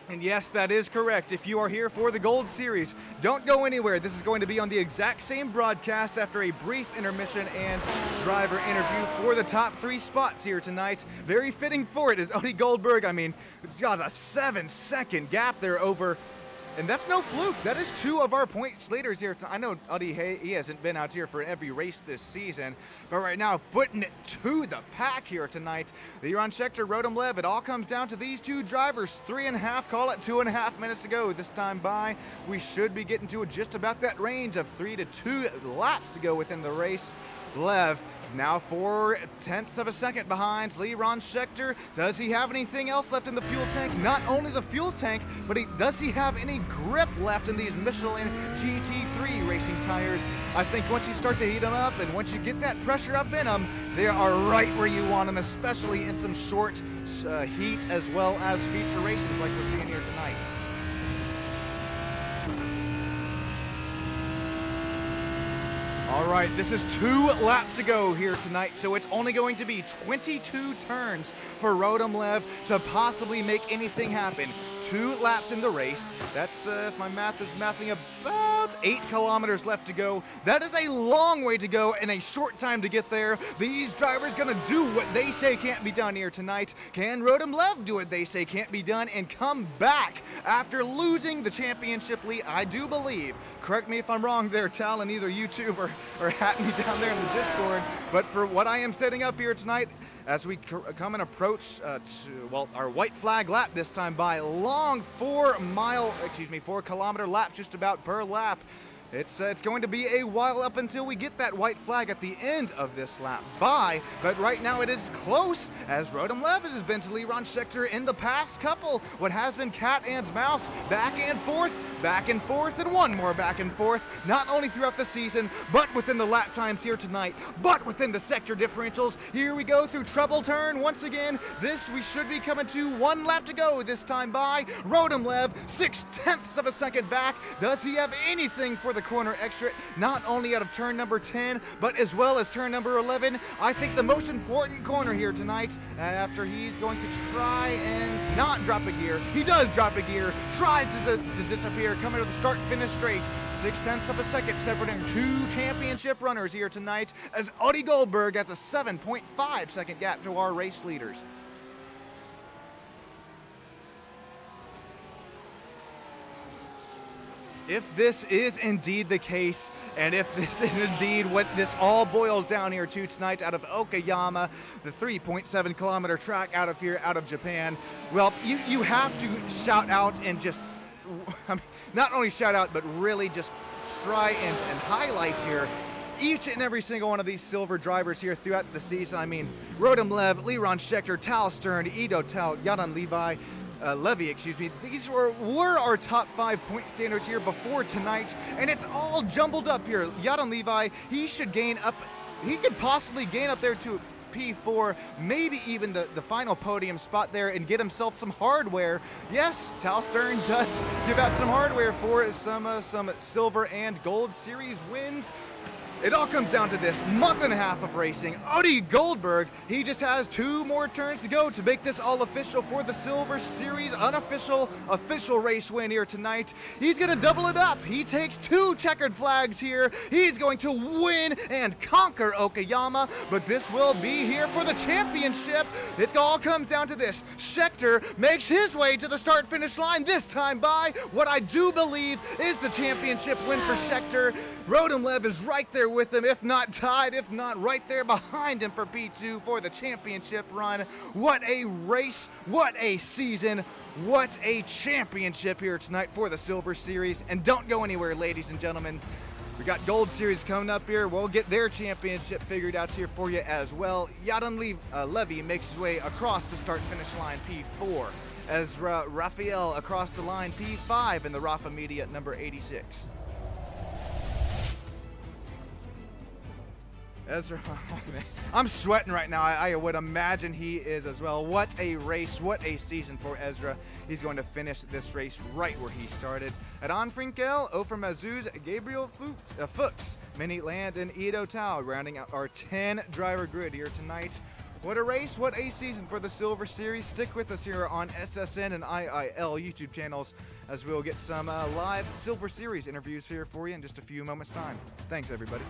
And yes, that is correct. If you are here for the Gold Series, don't go anywhere. This is going to be on the exact same broadcast after a brief intermission and driver interview for the top 3 spots here tonight. Very fitting for it is Odi Goldberg. I mean, it's got a 7-second gap there over. And that's no fluke. That is 2 of our points leaders here. I know Adi, he hasn't been out here for every race this season, but right now putting it to the pack here tonight. The Iran Schechter, Rodom Lev, it all comes down to these 2 drivers. 3.5, call it 2.5 minutes to go this time by. We should be getting to just about that range of 3 to 2 laps to go within the race. Lev now 0.4 of a second behind Liron Schechter. Does he have anything else left in the fuel tank? Not only the fuel tank, but does he have any grip left in these Michelin GT3 racing tires? I think once you start to heat them up and once you get that pressure up in them, they are right where you want them, especially in some short heat as well as feature races like we're seeing here tonight. All right, this is 2 laps to go here tonight, so it's only going to be 22 turns for Rodom Lev to possibly make anything happen. 2 laps in the race. That's, if my math is mathing, about 8 kilometers left to go. That is a long way to go and a short time to get there. These drivers gonna do what they say can't be done here tonight. Can Rodom Lev do what they say can't be done and come back after losing the championship lead? I do believe. Correct me if I'm wrong there, Tal, and either YouTube or hat me down there in the Discord. But for what I am setting up here tonight, as we come and approach our white flag lap this time by, long 4 kilometer laps just about per lap. It's going to be a while up until we get that white flag at the end of this lap by, but right now it is close as Rodom Lev has been to Liron Schechter in the past couple. What has been cat and mouse, back and forth, and one more back and forth, not only throughout the season, but within the lap times here tonight, but within the sector differentials. Here we go through trouble turn once again. This we should be coming to 1 lap to go this time by. Rodom Lev, 0.6 of a second back. Does he have anything for the corner extra, not only out of turn number 10, but as well as turn number 11? I think the most important corner here tonight, after he's going to try and not drop a gear. He does drop a gear, tries to disappear, coming to the start-finish straight. 0.6 of a second separating 2 championship runners here tonight, as Odi Goldberg has a 7.5 second gap to our race leaders. If this is indeed the case, and if this is indeed what this all boils down here to tonight out of Okayama, the 3.7 kilometer track out of here, out of Japan, well, you have to shout out and just, I mean, not only shout out, but really just try and highlight here each and every single one of these silver drivers here throughout the season. I mean, Rodom Lev, Liron Schechter, Tal Stern, Ido Tal, Yadan Levy, excuse me. These were our top 5 point standers here before tonight, and it's all jumbled up here. Yadan Levi, he could possibly gain up there to P4, maybe even the final podium spot there and get himself some hardware. Yes, Tal Stern does give out some hardware for some silver and gold series wins. It all comes down to this month and a half of racing. Odie Goldberg, he just has 2 more turns to go to make this all official for the Silver Series unofficial, official race win here tonight. He's gonna double it up. He takes 2 checkered flags here. He's going to win and conquer Okayama, but this will be here for the championship. It all comes down to this. Scheckter makes his way to the start-finish line, this time by what I do believe is the championship win for Scheckter. Rodenlev is right there with him, if not tied, if not right there behind him for P2 for the championship run. What a race, what a season, what a championship here tonight for the Silver Series. And don't go anywhere, ladies and gentlemen. We got Gold Series coming up here. We'll get their championship figured out here for you as well. Yadan Levy makes his way across the start-finish line, P4. Ezra Raphael across the line, P5 in the Rafa Media number 86. Ezra, oh man, I'm sweating right now. I would imagine he is as well. What a race, what a season for Ezra. He's going to finish this race right where he started. Adon Frinkel, Ofer Mazuz, Gabriel Fuchs, Minnie Land, and Ido Tao rounding out our 10-driver grid here tonight. What a race, what a season for the Silver Series. Stick with us here on SSN and IIL YouTube channels as we'll get some live Silver Series interviews here for you in just a few moments' time. Thanks, everybody.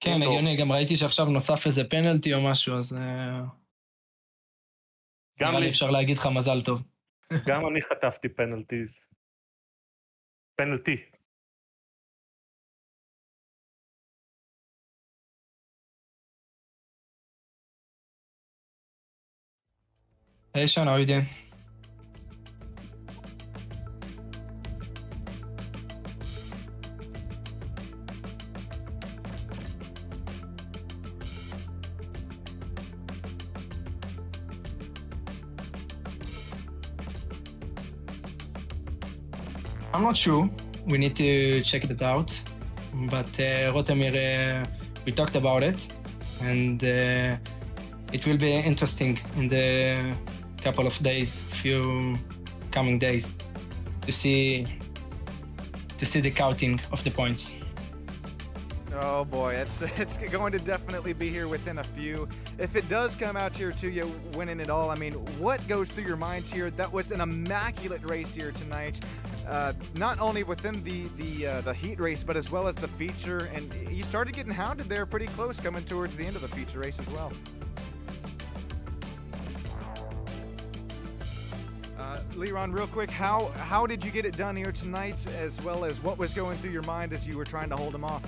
כן, הגיוני, גם ראיתי שעכשיו נוסף איזה פנלטי או משהו, אז נראה לי אפשר להגיד לך מזל טוב. גם אני חטפתי פנלטיז. פנלטי. Hey Sean, how are you doing? I'm not sure. We need to check it out. But Rotemir, we talked about it, and it will be interesting in the couple of days, few coming days, to see the counting of the points. Oh boy, it's going to definitely be here within a few. If it does come out here to you winning it all, I mean, what goes through your mind here? That was an immaculate race here tonight. Not only within the heat race, but as well as the feature, and he started getting hounded there pretty close coming towards the end of the feature race as well. Liron, real quick, how did you get it done here tonight, as well as what was going through your mind as you were trying to hold him off?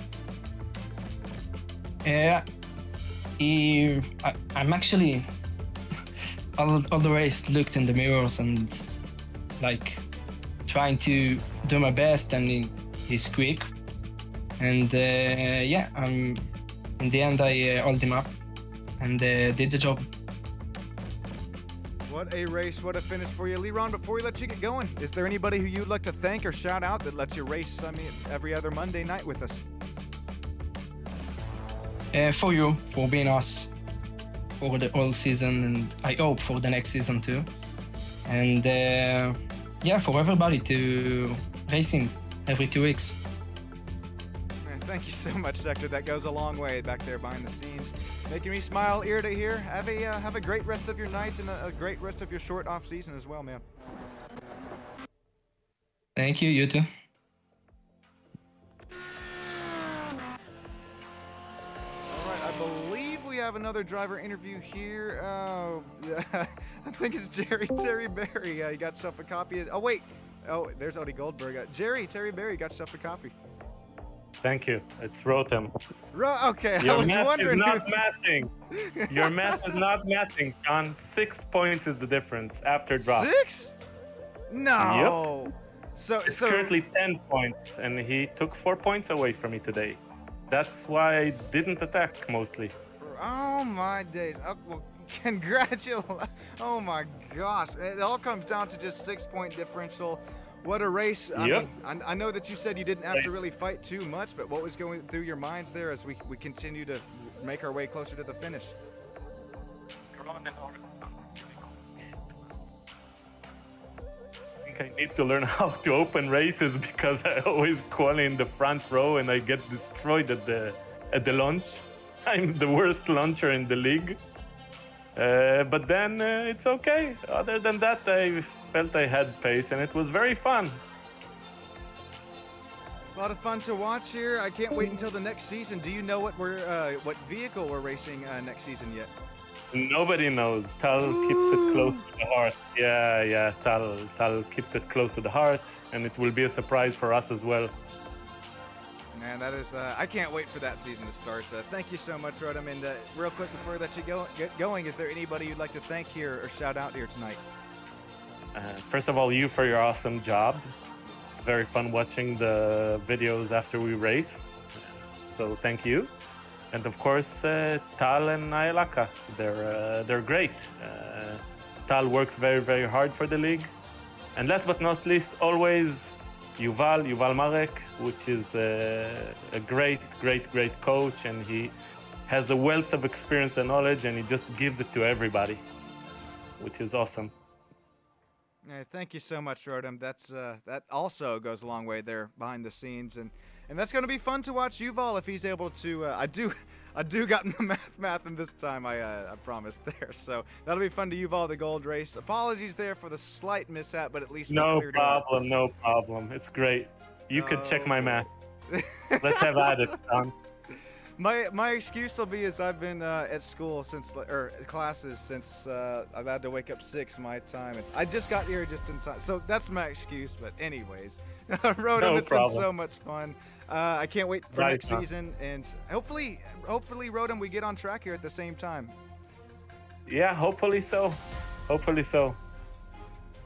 I'm actually all the race looked in the mirrors and like trying to do my best, and he's quick, and yeah, in the end I held him up and did the job. What a race, what a finish for you. Liron, before we let you get going, is there anybody who you'd like to thank or shout out that lets you race, I mean, every other Monday night with us? For you, for being us for the whole season, and I hope for the next season too. And yeah, for everybody to racing every 2 weeks. Thank you so much, Hector. That goes a long way back there behind the scenes, making me smile ear to ear. Have a great rest of your night and a great rest of your short off season as well, man. Thank you. You too. I believe we have another driver interview here. I think it's Terry Berry. He got yourself a copy. Oh, wait. Oh, there's Odie Goldberg. Terry Berry got yourself a copy. Thank you. It's Rotem. Okay, Your I was math wondering. is not matching. Your math is not matching, John. 6 points is the difference after drop. 6? No. Yep. So it's currently 10 points, and he took 4 points away from me today. That's why I didn't attack mostly. Oh my days. Oh, well, congratulations. Oh my gosh. It all comes down to just 6-point differential. What a race. I mean, I know that you said you didn't have to really fight too much, but what was going through your minds there as we continue to make our way closer to the finish? I need to learn how to open races because I always qualify in the front row and I get destroyed at the launch. I'm the worst launcher in the league. But then it's okay. Other than that, I felt I had pace and it was very fun. A lot of fun to watch here. I can't wait until the next season. Do you know what vehicle we're racing next season yet? Nobody knows. Tal keeps it close to the heart. Yeah. Tal keeps it close to the heart, and it will be a surprise for us as well. Man, that is. I can't wait for that season to start. Thank you so much, Rodham. And real quick before that you get going, is there anybody you'd like to thank here or shout out here tonight? First of all, you for your awesome job. It's very fun watching the videos after we race. So thank you. And of course, Tal and ILAKA, they're great. Tal works very, very hard for the league. And last but not least, always Yuval Marek, which is a great coach, and he has a wealth of experience and knowledge, and he just gives it to everybody, which is awesome. Yeah, thank you so much, Rodham. That also goes a long way there behind the scenes, and that's going to be fun to watch Yuval if he's able to. I do got in the math in this time. I promised there, so that'll be fun to Yuval the gold race. Apologies there for the slight mishap, but at least no problem. It's great. You could check my math. Let's have at it, Tom. My excuse will be is I've been at school classes since I've had to wake up 6 my time, and I just got here just in time. So that's my excuse. But anyways, Rodham, it's been so much fun. I can't wait for next season, and hopefully, Rodham, we get on track here at the same time. Yeah, hopefully so.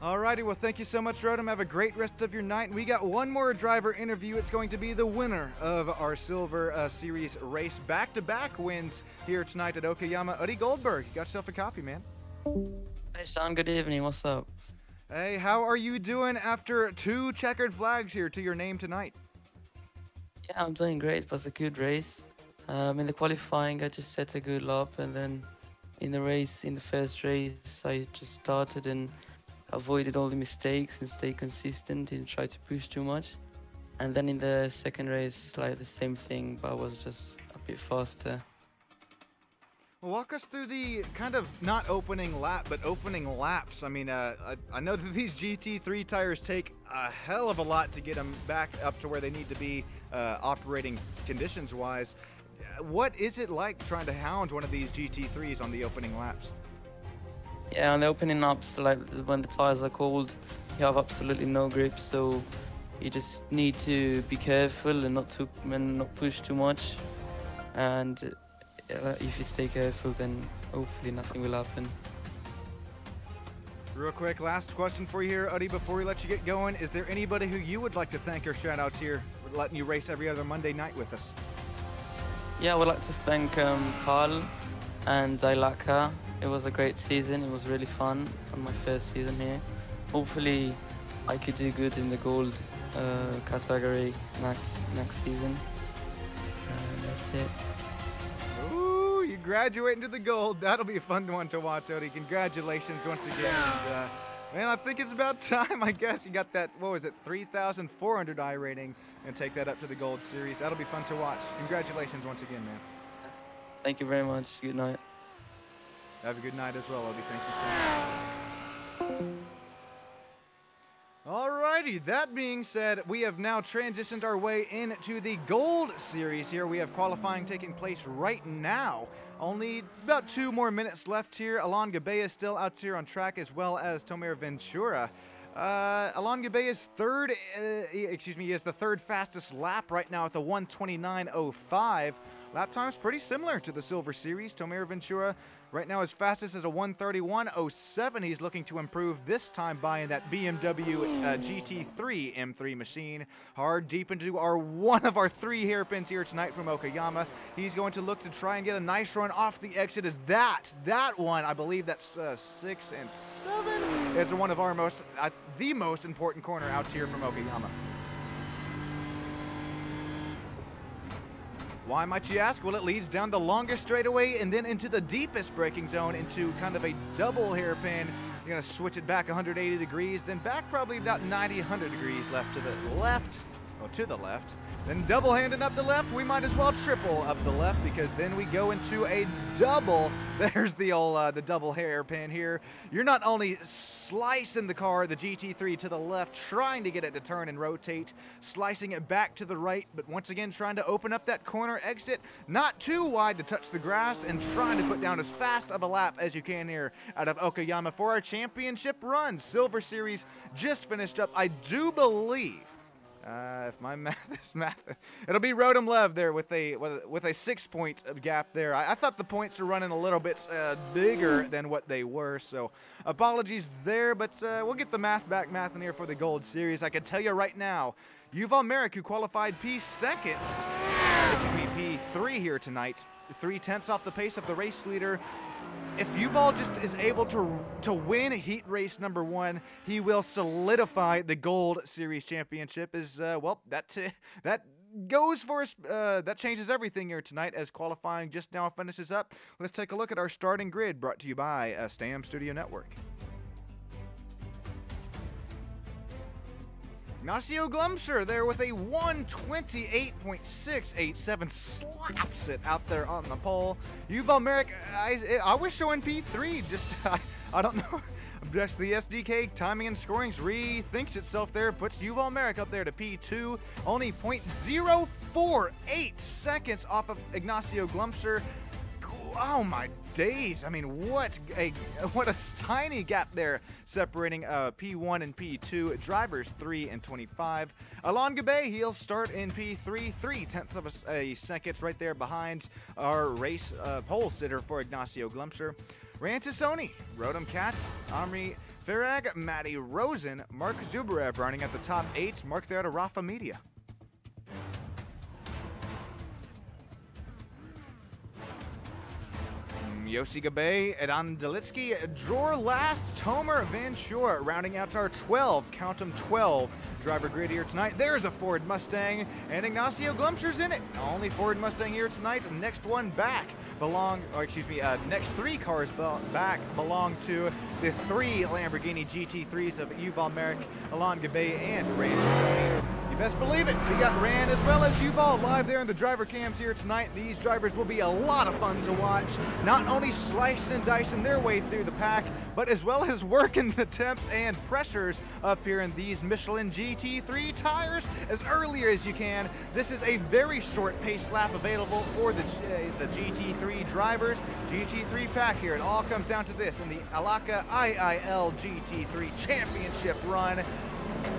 Alrighty, well, thank you so much, Rodham. Have a great rest of your night. We got one more driver interview. It's going to be the winner of our Silver Series race. Back-to-back wins here tonight at Okayama. Odie Goldberg, you got yourself a copy, man. Hey, Sean, good evening. What's up? Hey, how are you doing after 2 checkered flags here to your name tonight? Yeah, I'm doing great. It was a good race. In the qualifying, I just set a good lap, and then in the first race, I just started and avoided all the mistakes and stayed consistent, didn't try to push too much. And then in the second race, like the same thing, but I was just a bit faster. Well, walk us through the kind of not opening lap, but opening laps. I mean, I know that these GT3 tires take a hell of a lot to get them back up to where they need to be operating conditions-wise. What is it like trying to hound one of these GT3s on the opening laps? Yeah, on the opening laps, like when the tires are cold, you have absolutely no grip, so you just need to be careful and not push too much. And if you stay careful, then hopefully nothing will happen. Real quick, last question for you here, Odie, before we let you get going. Is there anybody who you would like to thank or shout out here for letting you race every other Monday night with us? Yeah, I would like to thank Tal and ILAKA. It was a great season. It was really fun on my first season here. Hopefully, I could do good in the gold category next season. That's it. Ooh, you graduate into the gold. That'll be a fun one to watch, Odie. Congratulations once again. And, Man, I think it's about time, I guess. You got that, what was it, 3,400 I rating, and take that up to the Gold Series. That'll be fun to watch. Congratulations once again, man. Thank you very much. Good night. Have a good night as well, Obi. Thank you so much. Alrighty, that being said, we have now transitioned our way into the Gold Series here. We have qualifying taking place right now. Only about 2 more minutes left here. Alon Gabe is still out here on track, as well as Tomer Ventura. Alon Gabe is third, he is the 3rd fastest lap right now at the 1:29.05. Lap time's pretty similar to the Silver Series. Tomer Ventura right now as fastest as a 1:31.07. He's looking to improve this time by in that BMW GT3 M3 machine. Hard deep into one of our 3 hairpins here tonight from Okayama. He's going to look to try and get a nice run off the exit as that one, I believe that's 6 and 7, is one of our the most important corner outs here from Okayama. Why might you ask? Well, it leads down the longest straightaway and then into the deepest braking zone into kind of a double hairpin. You're going to switch it back 180 degrees, then back probably about 90, 100 degrees left to the left. Well, to the left. Then double-handed up the left. We might as well triple up the left because then we go into a double. There's the old the double hairpin here. You're not only slicing the car, the GT3 to the left, trying to get it to turn and rotate, slicing it back to the right, but once again trying to open up that corner exit, not too wide to touch the grass, and trying to put down as fast of a lap as you can here out of Okayama for our championship run. Silver Series just finished up, I do believe. If my math is math, it'll be Rodham Lev there with a 6-point gap there. I thought the points were running a little bit bigger than what they were, so apologies there, but we'll get the math in here for the Gold Series. I can tell you right now, Yuval Merrick, who qualified P3 here tonight, 3/10 off the pace of the race leader. If Yuval just is able to win heat race number 1, he will solidify the Gold Series championship. Well, that goes for us. That changes everything here tonight as qualifying just now finishes up. Let's take a look at our starting grid, brought to you by Stam Studio Network. Ignacio Glumsher there with a 1:28.687, slaps it out there on the pole. Yuval Merrick, I was showing P3, just, I don't know. Just the SDK timing and scorings rethinks itself there, puts Yuval Merrick up there to P2, only 0.048 seconds off of Ignacio Glumsher. Oh my days! I mean, what a tiny gap there separating P1 and P2 drivers, 3 and 25. Alon Gabe, he'll start in P3, 3/10 of a second right there behind our race pole sitter for Ignacio Glumsher. Rantasoni, Rodham Katz, Amri Farag, Matty Rosen, Mark Zubarev running at the top 8. Mark there to Rafa Media. Yossi Gabe, Edan Delitsky, Dror last, Tomer Ventura rounding out our 12, count them 12, driver grid here tonight. There's a Ford Mustang, and Ignacio Glumsher's in it. Only Ford Mustang here tonight. Next one back next 3 cars back belong to the 3 Lamborghini GT3s of Yuval Merrick, Alon Gabe, and Rantasoni. You best believe it. We got Rand as well as Yuval live there in the driver cams here tonight. These drivers will be a lot of fun to watch. Not only slicing and dicing their way through the pack, but as well as working the temps and pressures up here in these Michelin GT3 tires as early as you can. This is a very short pace lap available for the GT3 drivers. GT3 pack here. It all comes down to this in the ILAKA IIL GT3 Championship run.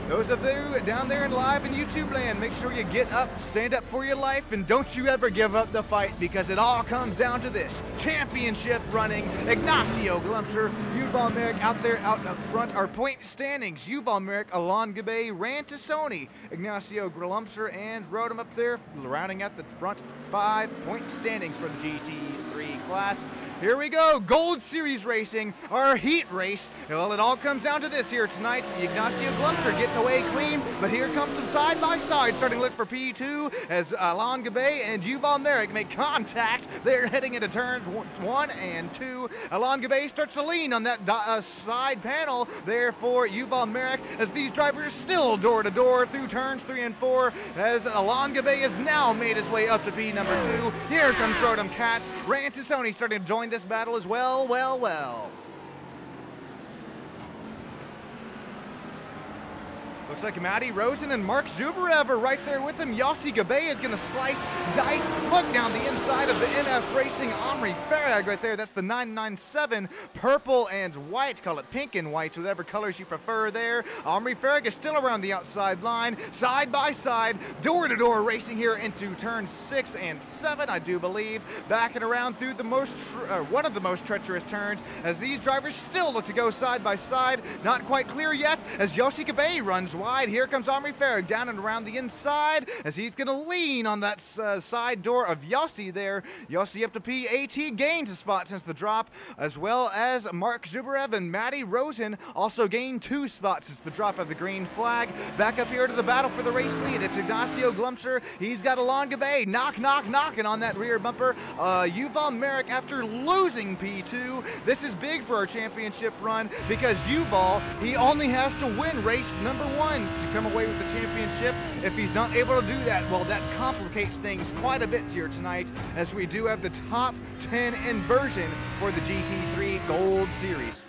Those of you down there in live and YouTube land, make sure you get up, stand up for your life, and don't you ever give up the fight, because it all comes down to this. Championship running, Ignacio Glumsher, Yuval Merrick out up front. Our point standings, Yuval Merrick, Alon Gabe, Rantasoni, Ignacio Glumsher, and Rodham up there, rounding out the front 5 point standings for the GT3 class. Here we go, Gold Series racing, our heat race. Well, it all comes down to this here tonight. Ignacio Glumser gets away clean, but here comes some side-by-side starting to look for P2 as Alain Gabay and Yuval Merrick make contact. They're heading into turns 1 and 2. Alain Gabay starts to lean on that side panel there for Yuval Merrick as these drivers are still door-to-door through turns 3 and 4 as Alain Gabay has now made his way up to P number 2. Here comes Rodham Katz. Ranciconi starting to join this battle as well. Looks like Matty Rosen and Mark Zubarev are right there with him. Yossi Gabay is going to slice, dice, hook down the inside of the NF Racing Omri Farag right there. That's the 997, purple and white. Call it pink and white, whatever colors you prefer there. Omri Farag is still around the outside line, side by side, door-to-door racing here into turns 6 and 7, I do believe. Backing around through the one of the most treacherous turns as these drivers still look to go side by side. Not quite clear yet as Yossi Gabay runs wide. Here comes Omri Farag down and around the inside as he's going to lean on that side door of Yossi there. Yossi up to P8. He gains a spot since the drop, as well as Mark Zubarev and Matty Rosen also gained 2 spots since the drop of the green flag. Back up here to the battle for the race lead. It's Ignacio Glumser. He's got Alain Gabay knocking on that rear bumper. Yuval Merrick after losing P2. This is big for our championship run because Yuval, he only has to win race number 1 to come away with the championship. If he's not able to do that, well, that complicates things quite a bit here tonight as we do have the top 10 inversion for the GT3 Gold Series.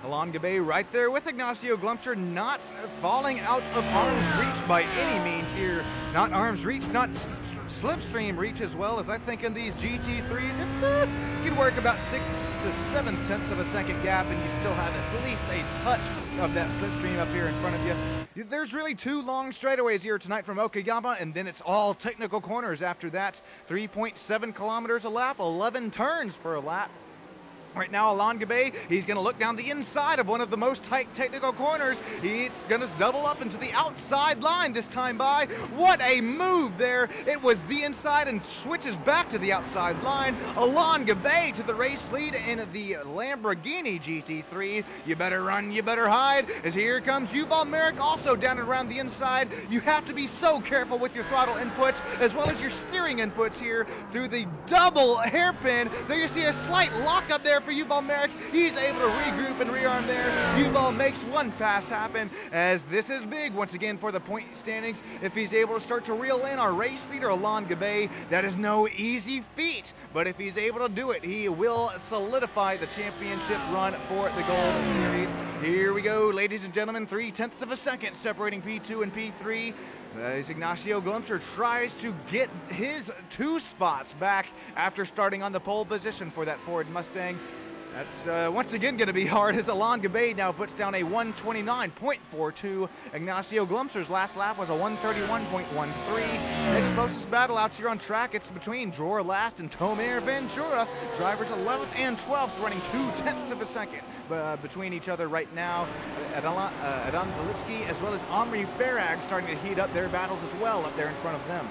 Alain Gabay right there with Ignacio Glumser, not falling out of arm's reach by any means here. Not arm's reach, not slipstream reach as well, as I think in these GT3s, you can work about 6 to 7 tenths of a second gap and you still have at least a touch of that slipstream up here in front of you. There's really 2 long straightaways here tonight from Okayama, and then it's all technical corners after that. 3.7 kilometers a lap, 11 turns per lap. Right now, Alain Gabay, he's going to look down the inside of one of the most tight technical corners. He's going to double up into the outside line this time by. What a move there. It was the inside and switches back to the outside line. Alain Gabay to the race lead in the Lamborghini GT3. You better run, you better hide, as here comes Yuval Merrick also down and around the inside. You have to be so careful with your throttle inputs as well as your steering inputs here through the double hairpin. There you see a slight lockup there for Yuval Merrick. He's able to regroup and rearm there. Yuval makes 1 pass happen as this is big once again for the point standings. If he's able to start to reel in our race leader, Alain Gabay, that is no easy feat. But if he's able to do it, he will solidify the championship run for the Gold Series. Here we go, ladies and gentlemen, 3 tenths of a second separating P2 and P3. As Ignacio Glumser tries to get his 2 spots back after starting on the pole position for that Ford Mustang. That's once again going to be hard as Alain Gabay now puts down a 129.42. Ignacio Glumser's last lap was a 131.13. Next closest battle out here on track, it's between Dror Last and Tomer Ventura. Drivers 11th and 12th running 2 tenths of a second between each other right now. Adam Dalitsky as well as Omri Farag starting to heat up their battles as well up there in front of them.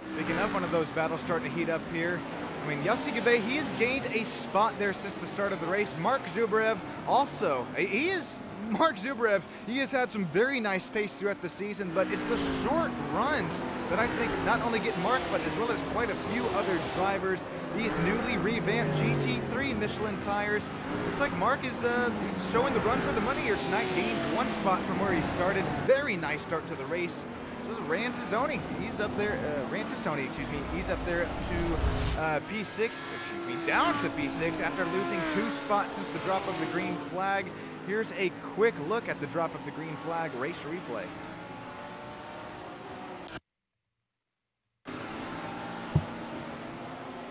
Speaking of one of those battles starting to heat up here, I mean, Yossi Gabay, he has gained a spot there since the start of the race. Mark Zubarev also, he has had some very nice pace throughout the season, but it's the short runs that I think not only get Mark, but as well as quite a few other drivers, these newly revamped GT3 Michelin tires. Looks like Mark is he's showing the run for the money here tonight, gains 1 spot from where he started. Very nice start to the race. Ranciconi, he's up there, he's up there to P6, down to P6 after losing 2 spots since the drop of the green flag. Here's a quick look at the drop of the green flag race replay.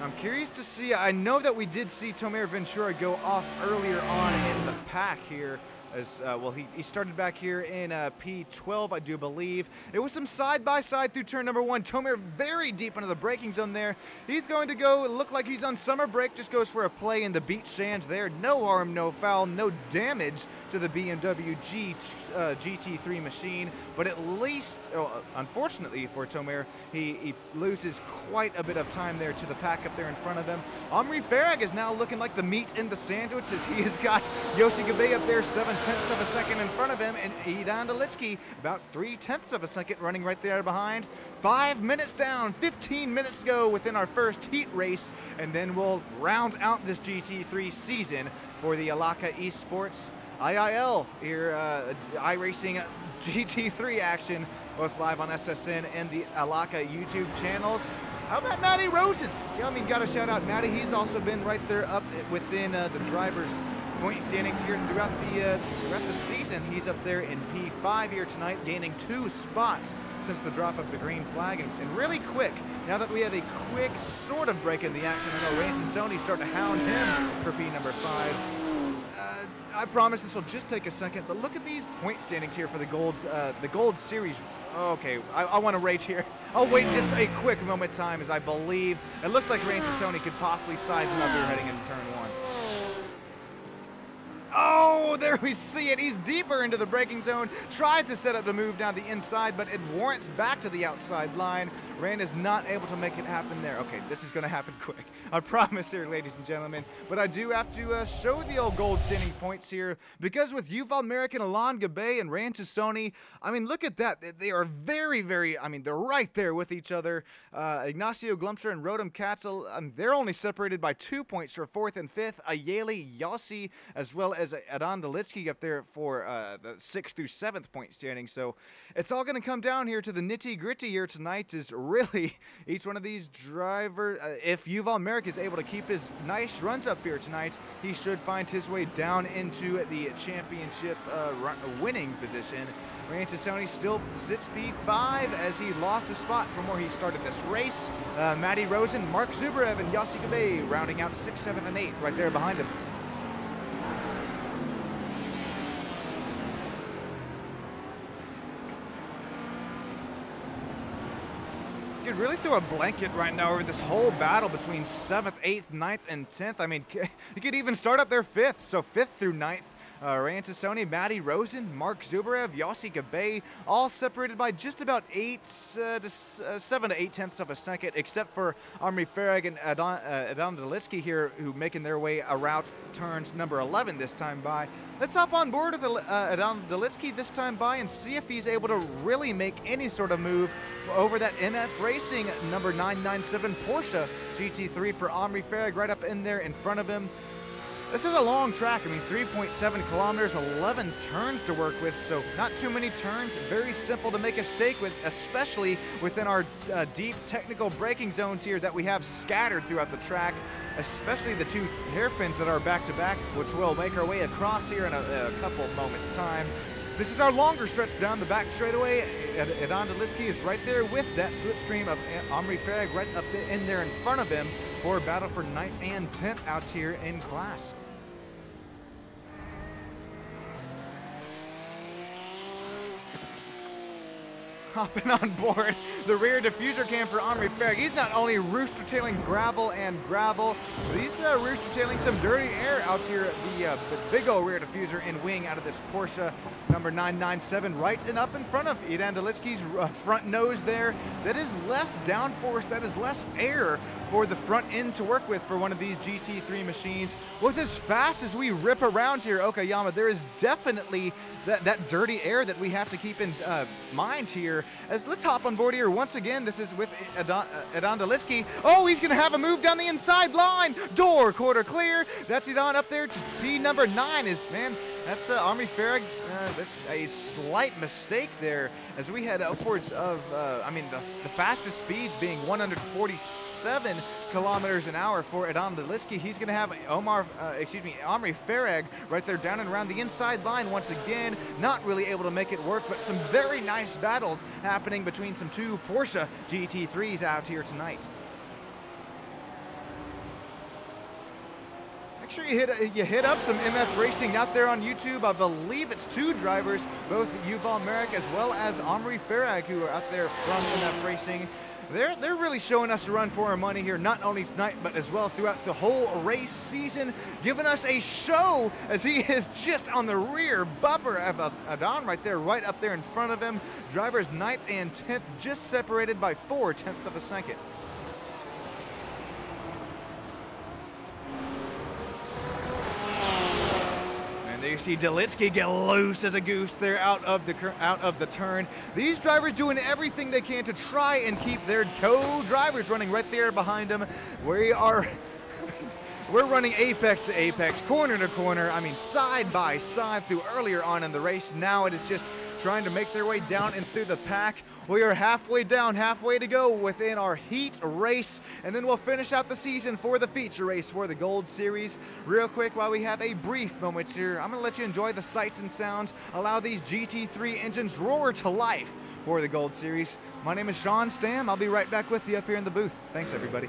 I'm curious to see, I know that we did see Tomer Ventura go off earlier on in the pack here. as well, he started back here in P12, I do believe. It was some side-by-side through turn number 1. Tomer very deep into the braking zone there. He's going to go, look like he's on summer break, just goes for a play in the beach sands there. No harm, no foul, no damage to the BMW GT3 machine, but at least, unfortunately for Tomer, he loses quite a bit of time there to the pack up there in front of him. Omri Farag is now looking like the meat in the sandwich, as he has got Yoshi Gabe up there 7/10 of a second in front of him, and Idan Dalitsky about 3/10 of a second running right there behind. 5 minutes down, 15 minutes to go within our first heat race, and then we'll round out this GT3 season for the ILAKA Esports IIL here, iRacing GT3 action, both live on SSN and the ILAKA YouTube channels. How about Matty Rosen? Yeah, I mean, got to shout out Matty. He's also been right there up within the drivers' point standings here throughout the season. He's up there in P5 here tonight, gaining 2 spots since the drop of the green flag, and really quick. Now that we have a quick sort of break in the action, I know Rantasoni's starting to hound him for P number 5. I promise this will just take a second, but look at these point standings here for the Gold Series. Okay, I want to rate here. I'll wait just a quick moment in time, as I believe it looks like Rantasoni could possibly size him up here heading into turn 1. Oh, there we see it. He's deeper into the braking zone, tries to set up to move down the inside, but it warrants back to the outside line. Rand is not able to make it happen there. Okay, this is going to happen quick. I promise here, ladies and gentlemen. But I do have to show the old gold standing points here, because with Yuval Merrick and Alon Gabe and Rantasoni, I mean, look at that. They are very, very, I mean, they're right there with each other. Ignacio Glumscher and Rodem Katzel, they're only separated by 2 points for 4th and 5th. Ayeli Yossi, as well as Adan Dalitsky up there for the 6th through 7th point standing. So it's all going to come down here to the nitty-gritty here tonight, is really each one of these drivers. If Yuval Merrick is able to keep his nice runs up here tonight, he should find his way down into the championship winning position. Rantasoni still sits P5 as he lost a spot from where he started this race. Matty Rosen, Mark Zubarev, and Yossi Gabe rounding out 6th, 7th, and 8th right there behind him. You could really throw a blanket right now over this whole battle between 7th, 8th, 9th, and 10th. I mean, you could even start up there 5th, so 5th through 9th. Rantasoni, Matty Rosen, Mark Zubarev, Yossi Gabe, all separated by just about 7 to 8/10 of a second, except for Omri Farag and Adan Dalitsky here, who making their way around turns number 11 this time by. Let's hop on board with Adan Dalitsky this time by and see if he's able to really make any sort of move over that MF Racing number 997 Porsche GT3 for Omri Farag right up in there in front of him. This is a long track. I mean, 3.7 kilometers, 11 turns to work with, so not too many turns. Very simple to make a stake with, especially within our deep technical braking zones here that we have scattered throughout the track, especially the 2 hairpins that are back-to-back, which we'll make our way across here in a couple moments' time. This is our longer stretch down the back straightaway. Adan Dalitsky is right there with that slipstream of Omri Farag right up in there in front of him for a battle for 9th and 10th out here in class. Hopping on board the rear diffuser cam for Omri Farag. He's not only rooster tailing gravel and gravel, but he's rooster tailing some dirty air out here at the big old rear diffuser and wing out of this Porsche number 997 right and up in front of Idan Dalitsky's front nose there. That is less downforce, that is less air for the front end to work with for one of these GT3 machines. With as fast as we rip around here, Okayama, there is definitely that dirty air that we have to keep in mind here. As let's hop on board here once again. This is with Adan Dalitsky. Oh, he's gonna have a move down the inside line. Door quarter clear. That's Idan up there to P number 9. That's Omri Farag. That's a slight mistake there as we head upwards of, I mean, the fastest speeds being 147 kilometers an hour for Adan Dalitsky. He's going to have Omri Farag right there down and around the inside line once again. Not really able to make it work, but some very nice battles happening between some 2 Porsche GT3s out here tonight. sure you hit up some MF Racing out there on YouTube. I believe it's 2 drivers, both Yuval Merrick as well as Omri Farag, who are out there from MF Racing. They're really showing us a run for our money here, not only tonight, but as well throughout the whole race season, giving us a show as he is just on the rear bumper of Adon right there, right up there in front of him. Drivers 9th and 10th, just separated by 0.4 of a second. There you see Delitsky get loose as a goose there out of the turn. These drivers doing everything they can to try and keep their co-drivers running right there behind them. We're running apex to apex, corner to corner. I mean, side by side through earlier on in the race. Now it is just trying to make their way down and through the pack. We are halfway down, halfway to go within our heat race, and then we'll finish out the season for the feature race for the Gold Series. Real quick, while we have a brief moment here, I'm gonna let you enjoy the sights and sounds, allow these GT3 engines roar to life for the Gold Series. My name is Sean Stam. I'll be right back with you up here in the booth. Thanks, everybody.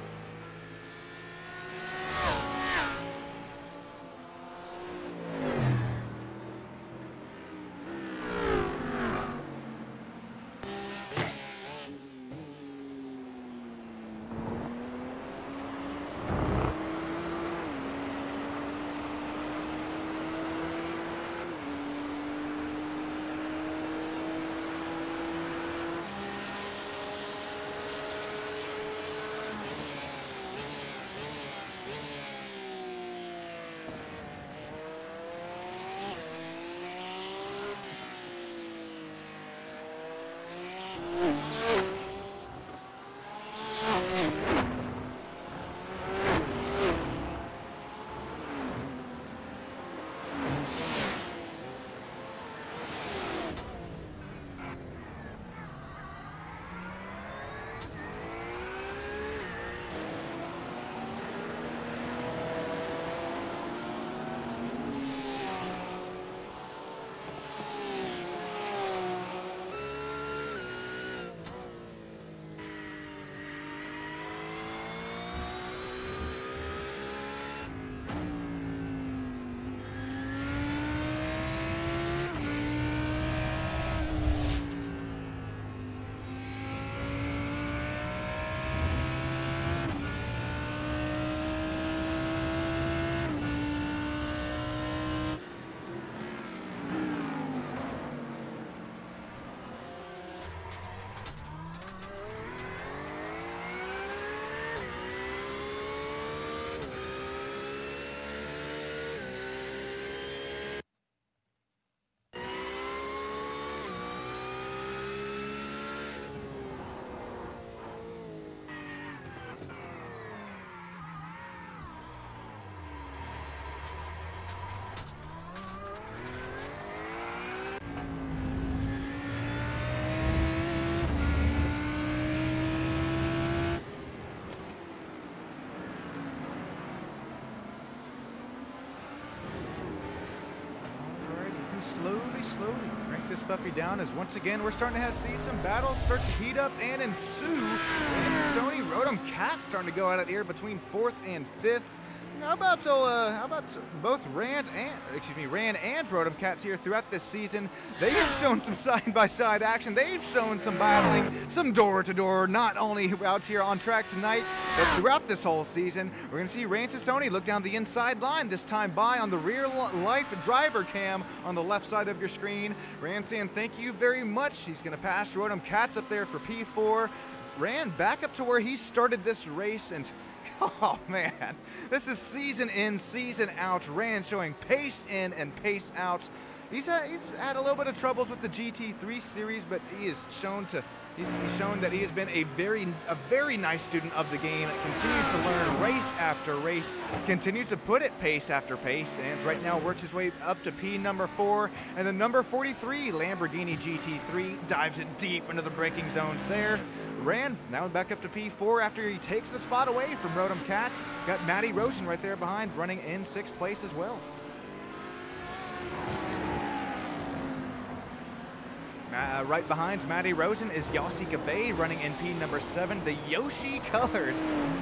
Slowly crank this puppy down, as once again we're starting to see some battles start to heat up and ensue. And Sony Rotom Cat starting to go at it here between 4th and 5th. How about both Rand and Rotom Cats here throughout this season? They have shown some side-by-side action. They've shown some battling, some door-to-door, not only out here on track tonight, but throughout this whole season. We're going to see Rand Sony look down the inside line this time by on the rear life driver cam on the left side of your screen. Rand saying thank you very much. He's going to pass Rotom Cats up there for P4. Rand back up to where he started this race, and oh man, this is season in, season out. Rand showing pace in and pace out. He's had a little bit of troubles with the GT3 series, but he's shown that he has been a very nice student of the game. Continues to learn race after race, continues to put it pace after pace, and right now works his way up to P number 4, and the number 43 Lamborghini GT3 dives it deep into the braking zones there. Rand now back up to P4 after he takes the spot away from Rotom Cats. Got Matty Rosen right there behind, running in 6th place as well. Right behind Maddie Rosen is Yossi Gabe running in P number 7, the Yoshi colored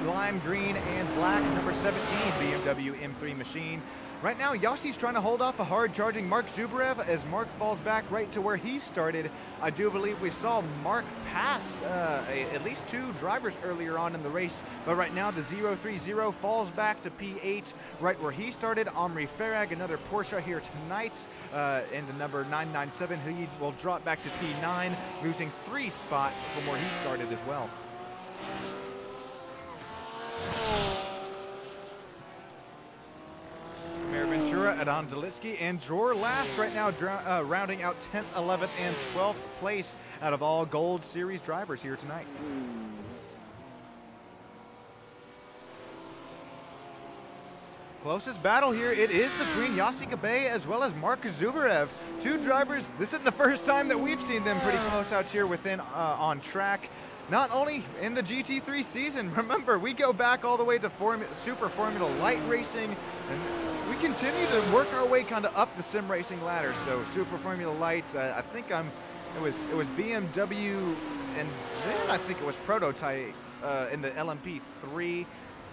lime green and black number 17 BMW M3 machine. Right now, Yossi's trying to hold off a hard-charging Mark Zubarev as Mark falls back right to where he started. I do believe we saw Mark pass at least 2 drivers earlier on in the race, but right now the 030 falls back to P8 right where he started. Omri Farag, another Porsche here tonight, and the number 997, who he will drop back to P9, losing 3 spots from where he started as well. Mayor Ventura, Adon Delitsky, and Dror last right now, rounding out 10th, 11th, and 12th place out of all Gold Series drivers here tonight. Closest battle here, it is between Yossi Gabe as well as Mark Zubarev. 2 drivers, this is the first time that we've seen them pretty close out here within on track. Not only in the GT3 season, remember, we go back all the way to Super Formula Light Racing, and we continue to work our way kind of up the sim racing ladder. So Super Formula Lights, I think it was BMW, and then I think it was Prototype in the LMP3,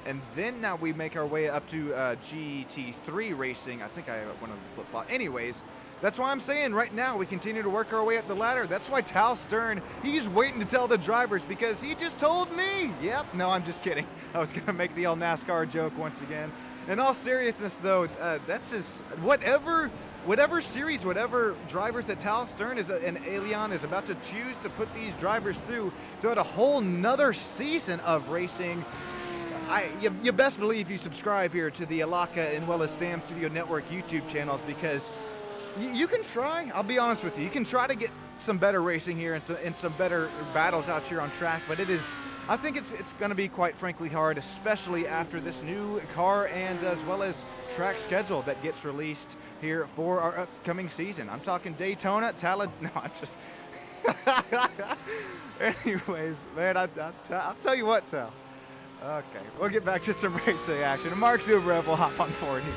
and then now we make our way up to GT3 racing. I think I went on the flip-flop. Anyways, that's why I'm saying right now we continue to work our way up the ladder. That's why Tal Stern, he's waiting to tell the drivers because he just told me. Yep, no, I'm just kidding. I was going to make the old NASCAR joke once again. In all seriousness, though, that's just whatever series, whatever drivers that Tal Stern and Elion is about to choose to put these drivers throughout a whole nother season of racing. You best believe you subscribe here to the ILAKA and well as Stam Studio Network YouTube channels, because you can try, I'll be honest with you, you can try to get some better racing here and some better battles out here on track, but I think it's going to be quite frankly hard, especially after this new car and as well as track schedule that gets released here for our upcoming season. I'm talking Daytona, no, I'm just... Anyways, man, I'll tell you what, Tal. Okay, we'll get back to some racing action. And Mark Zubarev will hop on board here.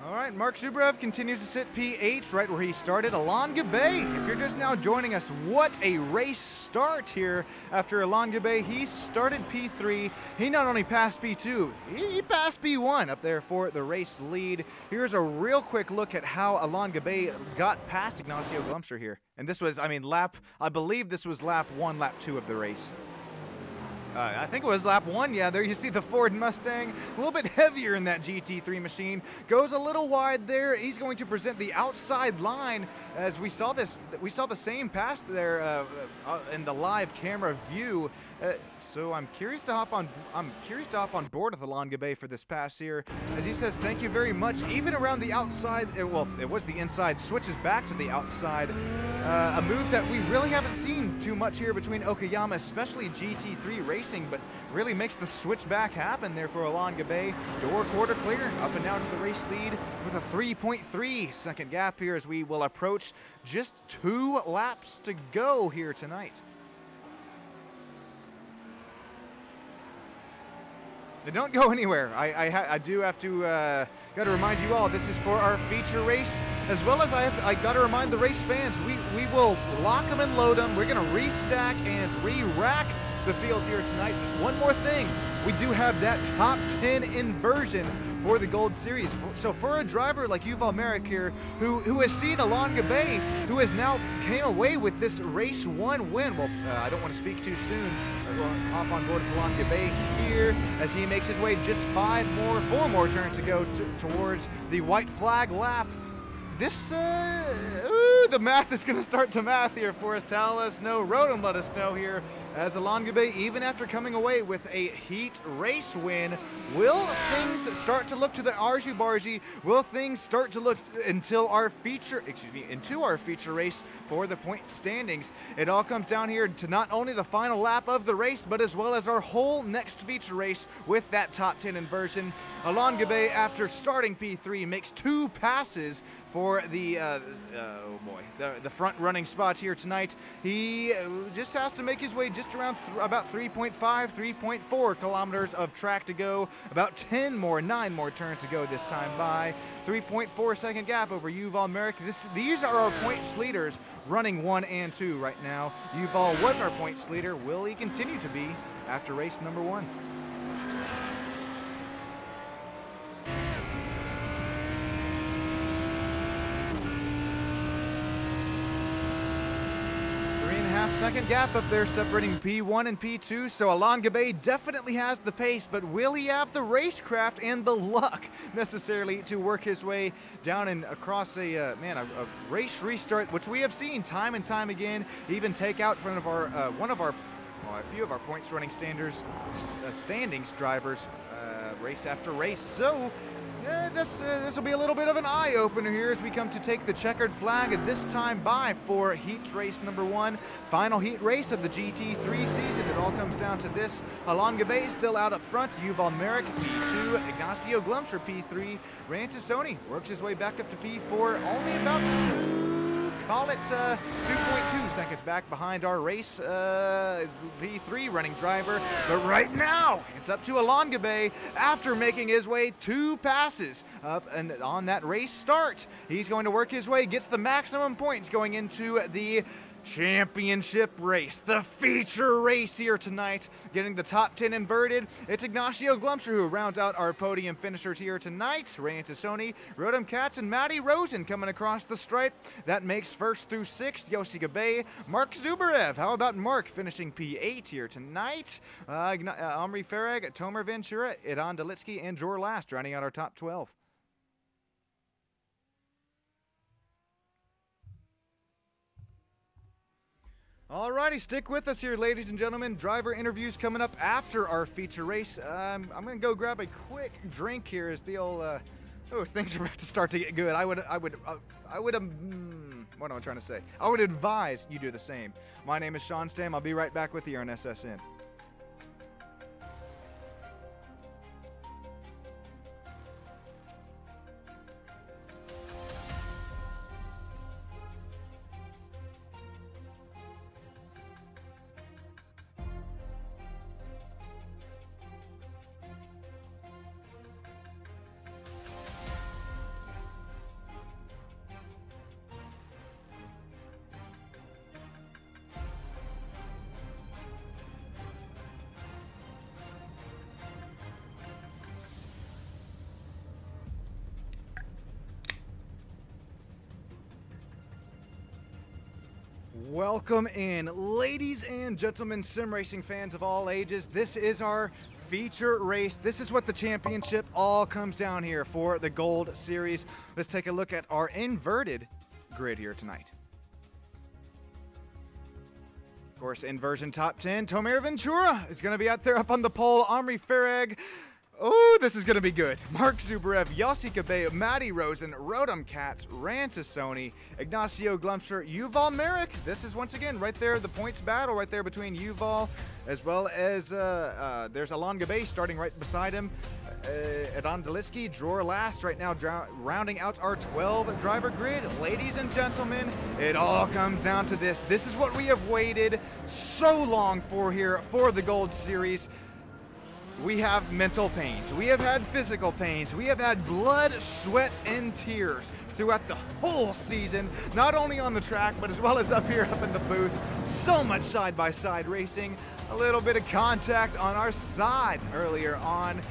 All right, Mark Zubarev continues to sit P8 right where he started. Alon Gabe, if you're just now joining us, what a race start here after Alon Gabe. He started P3. He not only passed P2, he passed P1 up there for the race lead. Here's a real quick look at how Alon Gabe got past Ignacio Glumster here. And this was, I believe this was lap 1, lap 2 of the race. I think it was lap 1, yeah, there you see the Ford Mustang, a little bit heavier in that GT3 machine, goes a little wide there. He's going to present the outside line as we saw the same pass there in the live camera view. So I'm curious to hop on board with Alon Gabe for this pass here, as he says thank you very much. Even around the outside, it was the inside, switches back to the outside. A move that we really haven't seen too much here between Okayama, especially GT3 racing, but really makes the switch back happen there for Alon Gabe. Door quarter clear, up and down to the race lead with a 3.3 second gap here as we will approach just 2 laps to go here tonight. They don't go anywhere. I do have to got to remind you all, this is for our feature race, as well as I got to remind the race fans, we will lock them and load them. We're going to restack and re-rack the field here tonight. One more thing, we do have that top 10 inversion for the Gold Series. So for a driver like Yuval Merrick here, who has seen Alon Gabe, who has now came away with this race 1 win. Well, I don't want to speak too soon. We'll hop on board with Alon Gabe here as he makes his way just 4 more turns to go towards the white flag lap. This, the math is going to start to math here for us. Tell us no, Rodham let us know here as Alon Gabe, even after coming away with a heat race win, will things start to look to the Argy-Bargy? Will things start to look into our feature race for the point standings? It all comes down here to not only the final lap of the race, but as well as our whole next feature race with that top 10 inversion. Alon Gabe, after starting P3, makes 2 passes for the, oh boy, the front running spot here tonight. He just has to make his way just around about 3.5, 3.4 kilometers of track to go. About 9 more turns to go this time by. 3.4 second gap over Yuval Merrick. These are our points leaders running 1 and 2 right now. Yuval was our points leader. Will he continue to be after race number 1? Second gap up there separating P1 and P2, so Alain Gabay definitely has the pace, but will he have the racecraft and the luck necessarily to work his way down and across a race restart, which we have seen time and time again, even take out front of our a few of our points running standings drivers race after race. So this will be a little bit of an eye-opener here as we come to take the checkered flag at this time by for heat race number 1. Final heat race of the GT3 season. It all comes down to this. Alain Gabay still out up front. Yuval Merrick, P2. Ignacio Glumsher, P3. Rantasoni works his way back up to P4. Only about 2.2 seconds back behind our race P3 running driver. But right now, it's up to Alain Gabay after making his way 2 passes up and on that race start. He's going to work his way, gets the maximum points going into the championship race, the feature race here tonight, getting the top 10 inverted. It's Ignacio Glumsher who rounds out our podium finishers here tonight. Ray Antisoni, Rodham Katz, and Matty Rosen coming across the stripe. That makes 1st through 6th Yossi Gabay, Mark Zubarev. How about Mark finishing P8 here tonight? Omri Farag, Tomer Ventura, Idan Dalitsky, and Jor Last rounding out our top 12. Alrighty, stick with us here, ladies and gentlemen. Driver interviews coming up after our feature race. I'm gonna go grab a quick drink here as the old, things are about to start to get good. what am I trying to say? I would advise you do the same. My name is Sean Stam. I'll be right back with you on SSN. Welcome in, ladies and gentlemen, sim racing fans of all ages. This is our feature race. This is what the championship all comes down here for the Gold Series. Let's take a look at our inverted grid here tonight. Of course, inversion top 10. Tomer Ventura is going to be out there up on the pole. Omri Farag. Oh, this is going to be good. Mark Zubarev, Yossi Gabay, Matty Rosen, Rodham Katz, Rantasoni, Ignacio Glumsher, Yuval Merrick. This is once again right there, the points battle right there between Yuval as well as there's Alain Gabay starting right beside him. Idan Dalitsky, Dror Last right now rounding out our 12 driver grid. Ladies and gentlemen, it all comes down to this. This is what we have waited so long for here for the Gold Series. We have mental pains, we have had physical pains, we have had blood, sweat, and tears throughout the whole season, not only on the track, but as well as up here, up in the booth. So much side-by-side racing, a little bit of contact on our side earlier on.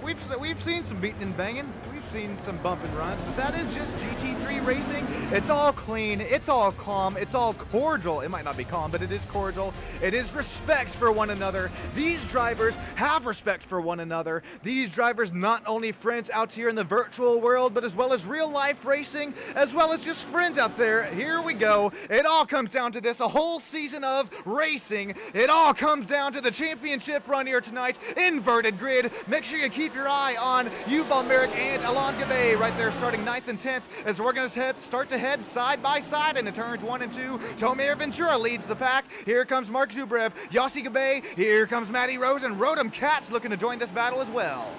We've seen some beating and banging, we've seen some bump and runs, but that is just GT3 racing. It's all clean, it's all calm, it's all cordial. It might not be calm, but it is cordial. It is respect for one another. These drivers have respect for one another. These drivers not only friends out here in the virtual world, but as well as real life racing, as well as just friends out there. Here we go. It all comes down to this, a whole season of racing. It all comes down to the championship run here tonight. Inverted grid. Make sure you keep your eye on Yuval Merrick and Alain Gabay right there starting 9th and 10th as we're going to start to head side by side into turns 1 and 2. Tomer Ventura leads the pack. Here comes Mark Zubarev, Yossi Gabay. Here comes Matty Rosen. Rodham Katz looking to join this battle as well.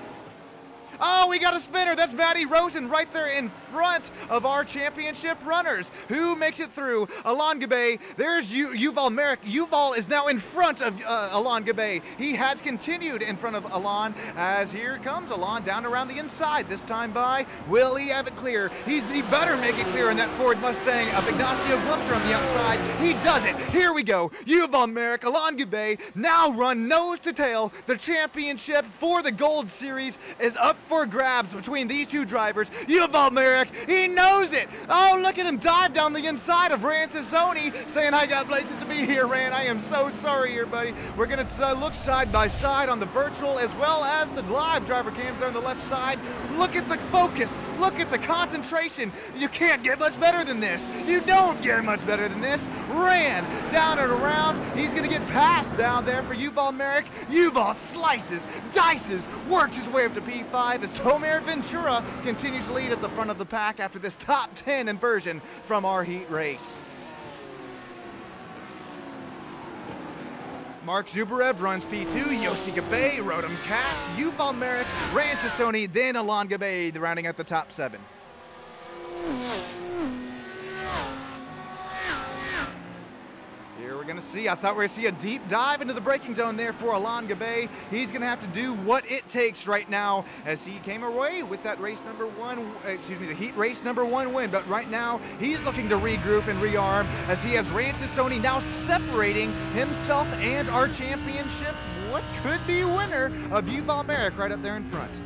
Oh, we got a spinner. That's Matty Rosen right there in front of our championship runners. Who makes it through? Alon Gabe. There's Yuval Merrick. Yuval is now in front of Alon Gabe. He has continued in front of Alon as here comes Alon down around the inside. This time by, will he have it clear? He better make it clear in that Ford Mustang of Ignacio Glumser on the outside. He does it. Here we go. Yuval Merrick, Alon Gabe now run nose to tail. The championship for the Gold Series is up for grabs between these two drivers. Yuval Merrick, he knows it. Oh, look at him dive down the inside of Ran Sassoni, saying, I got places to be here, Ran. I am so sorry here, buddy. We're going to look side by side on the virtual as well as the live driver cams there on the left side. Look at the focus. Look at the concentration. You can't get much better than this. You don't get much better than this. Ran down and around. He's going to get past down there for Yuval Merrick. Yuval slices, dices, works his way up to P5 as Tomer Ventura continues to lead at the front of the pack after this top 10 inversion from our heat race. Mark Zubarev runs P2, Yossi Gabe, Rodham Katz, Yuval Merrick, Ran Sassoni, then Alon Gabe, rounding out the top 7. Here we're going to see, I thought we were going to see a deep dive into the braking zone there for Alon Gabe. He's going to have to do what it takes right now as he came away with that race number 1, the heat race number 1 win. But right now, he's looking to regroup and rearm as he has Ran Sassoni now separating himself and our championship. What could be winner of Yuval Merrick right up there in front.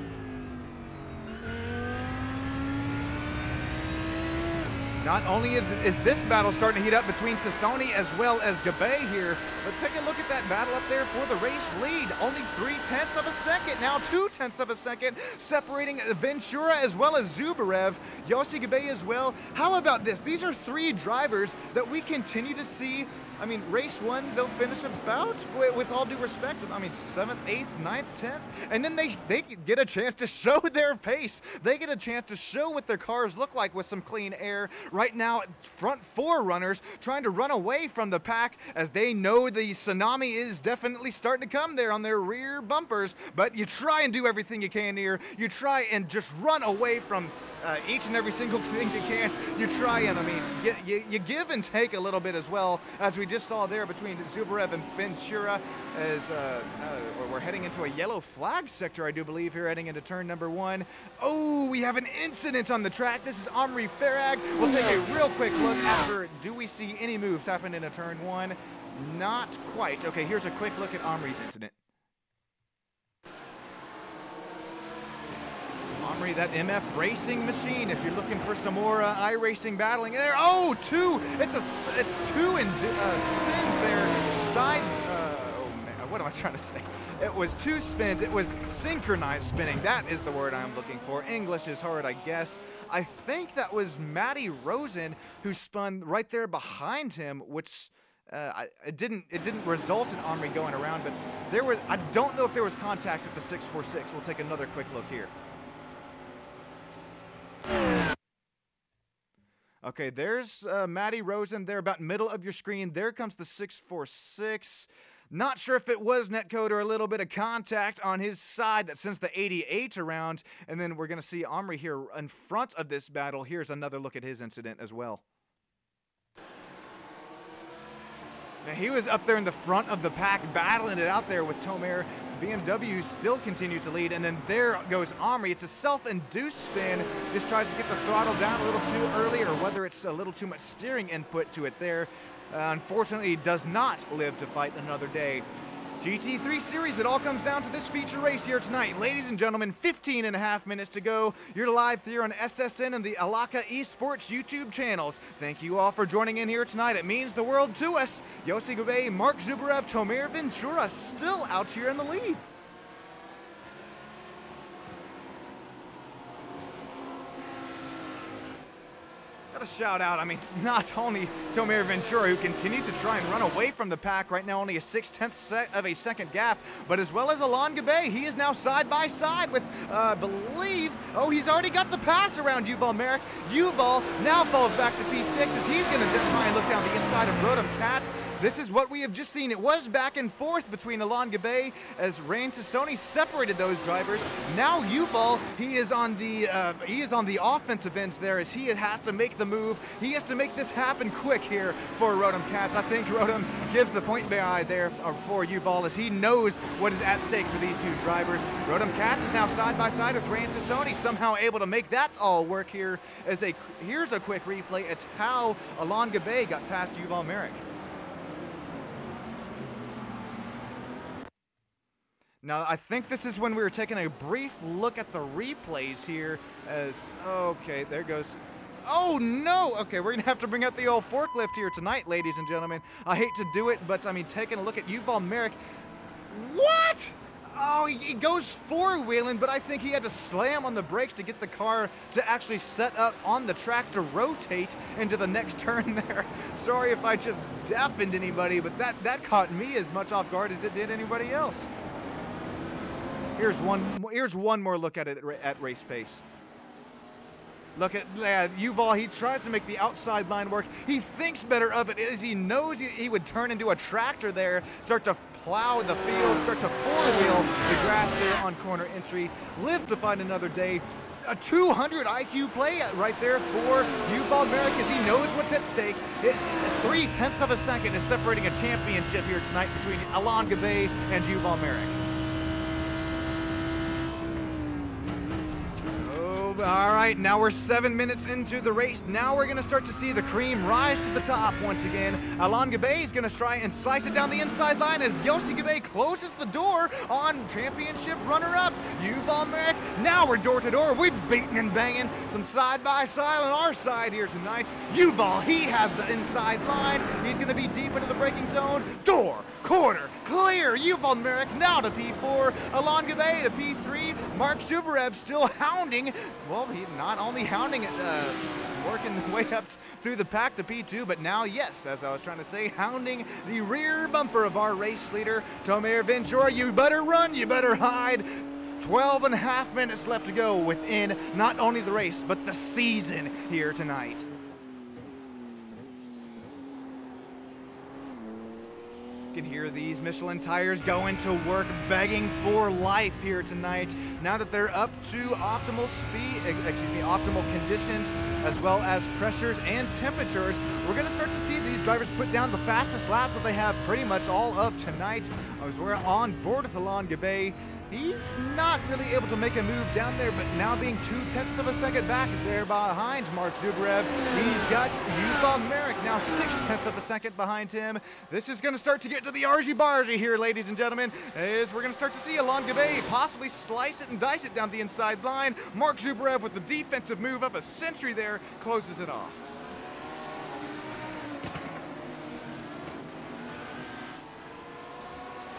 Not only is this battle starting to heat up between Sassoni as well as Gabe here, but take a look at that battle up there for the race lead. Only 0.3 of a second, now 0.2 of a second, separating Ventura as well as Zubarev, Yossi Gabe as well. How about this? These are 3 drivers that we continue to see. I mean, race 1, they'll finish about, with all due respect, I mean, 7th, 8th, 9th, 10th, and then they get a chance to show their pace. They get a chance to show what their cars look like with some clean air. Right now, front 4 runners trying to run away from the pack as they know the tsunami is definitely starting to come there on their rear bumpers, but you try and do everything you can here. You try and just run away from each and every single thing you can. You try and, I mean, you give and take a little bit as well, as we just saw there between Zubarev and Ventura as we're heading into a yellow flag sector, I do believe, here heading into turn number 1. Oh, we have an incident on the track. This is Omri Farag. We'll take a real quick look after, do we see any moves happen into turn 1? Not quite. Okay, here's a quick look at Omri's incident. Omri, that MF racing machine, if you're looking for some more iRacing battling there. Oh, 2! It's 2 in spins there. Side, oh man, what am I trying to say? It was 2 spins. It was synchronized spinning. That is the word I'm looking for. English is hard, I guess. I think that was Matty Rosen who spun right there behind him, which it didn't result in Omri going around, but I don't know if there was contact with the 646. We'll take another quick look here. Okay, there's Matty Rosen there about middle of your screen. There comes the 646. Not sure if it was netcode or a little bit of contact on his side that sends the 88 around. And then we're going to see Omri here in front of this battle. Here's another look at his incident as well. Now, he was up there in the front of the pack battling it out there with Tomer. BMW still continues to lead, and then there goes Omri. It's a self-induced spin. Just tries to get the throttle down a little too early, or whether it's a little too much steering input to it there. Unfortunately, does not live to fight another day. GT3 Series, it all comes down to this feature race here tonight. Ladies and gentlemen, 15.5 minutes to go. You're live here on SSN and the ILAKA Esports YouTube channels. Thank you all for joining in here tonight. It means the world to us. Yossi Gabe, Mark Zubarev, Tomer Ventura still out here in the lead. A shout out, I mean, not only Tomer Ventura, who continued to try and run away from the pack, right now only a 0.6 of a second gap, but as well as Alon Gabe. He is now side by side with, oh, he's already got the pass around Yuval Merrick. Yuval now falls back to P6 as he's going to try and look down the inside of Rodham Katz. This is what we have just seen. It was back and forth between Alon as Rain Sassoni separated those drivers. Now Yuval, he is on the offensive ends there as he has to make the move. He has to make this happen quick here for Rotem Katz. I think Rotem gives the point by there for Yuval as he knows what is at stake for these two drivers. Rotem Katz is now side by side with Rain Sassoni, somehow able to make that all work here. Here's a quick replay at how Alon Gabe got past Yuval Merrick. Now, I think this is when we were taking a brief look at the replays here as, okay, there goes. Oh, no! Okay, we're going to have to bring out the old forklift here tonight, ladies and gentlemen. I hate to do it, but, I mean, taking a look at Yuval Merrick. What? Oh, he goes four-wheeling, but I think he had to slam on the brakes to get the car to actually set up on the track to rotate into the next turn there. Sorry if I just deafened anybody, but that caught me as much off guard as it did anybody else. Here's one more look at it at race pace. Look at Yuval, he tries to make the outside line work. He thinks better of it as he knows he would turn into a tractor there, start to plow the field, start to four-wheel the grass there on corner entry, live to find another day. A 200 IQ play right there for Yuval Merrick as he knows what's at stake. 3/10 of a second is separating a championship here tonight between Alon Gabe and Yuval Merrick. All right, now we're 7 minutes into the race. Now we're going to start to see the cream rise to the top once again. Alon Gabe is going to try and slice it down the inside line as Yossi Gabe closes the door on championship runner-up Yuval Merrick. Now we're door to door. We're beating and banging some side-by-side on our side here tonight. Yuval, he has the inside line. He's going to be deep into the braking zone. Door, corner, clear. Yuval Merrick now to P4. Alon Gabe to P3. Mark Zubarev still hounding. Well, he's not only hounding it, working the way up through the pack to P2, but now, yes, as I was trying to say, hounding the rear bumper of our race leader, Tomer Ventura. You better run, you better hide. 12.5 minutes left to go within not only the race, but the season here tonight. You can hear these Michelin tires going to work, begging for life here tonight. Now that they're up to optimal speed, optimal conditions, as well as pressures and temperatures, we're going to start to see these drivers put down the fastest laps that they have pretty much all of tonight. As we're on board with Alon Gabe, he's not really able to make a move down there, but now being 2/10 of a second back there behind Mark Zubarev. He's got Yuval Merrick now 6/10 of a second behind him. This is going to start to get to the argy-bargy here, ladies and gentlemen, as we're going to start to see Alon Gabe possibly slice it and dice it down the inside line. Mark Zubarev with the defensive move of a century there closes it off.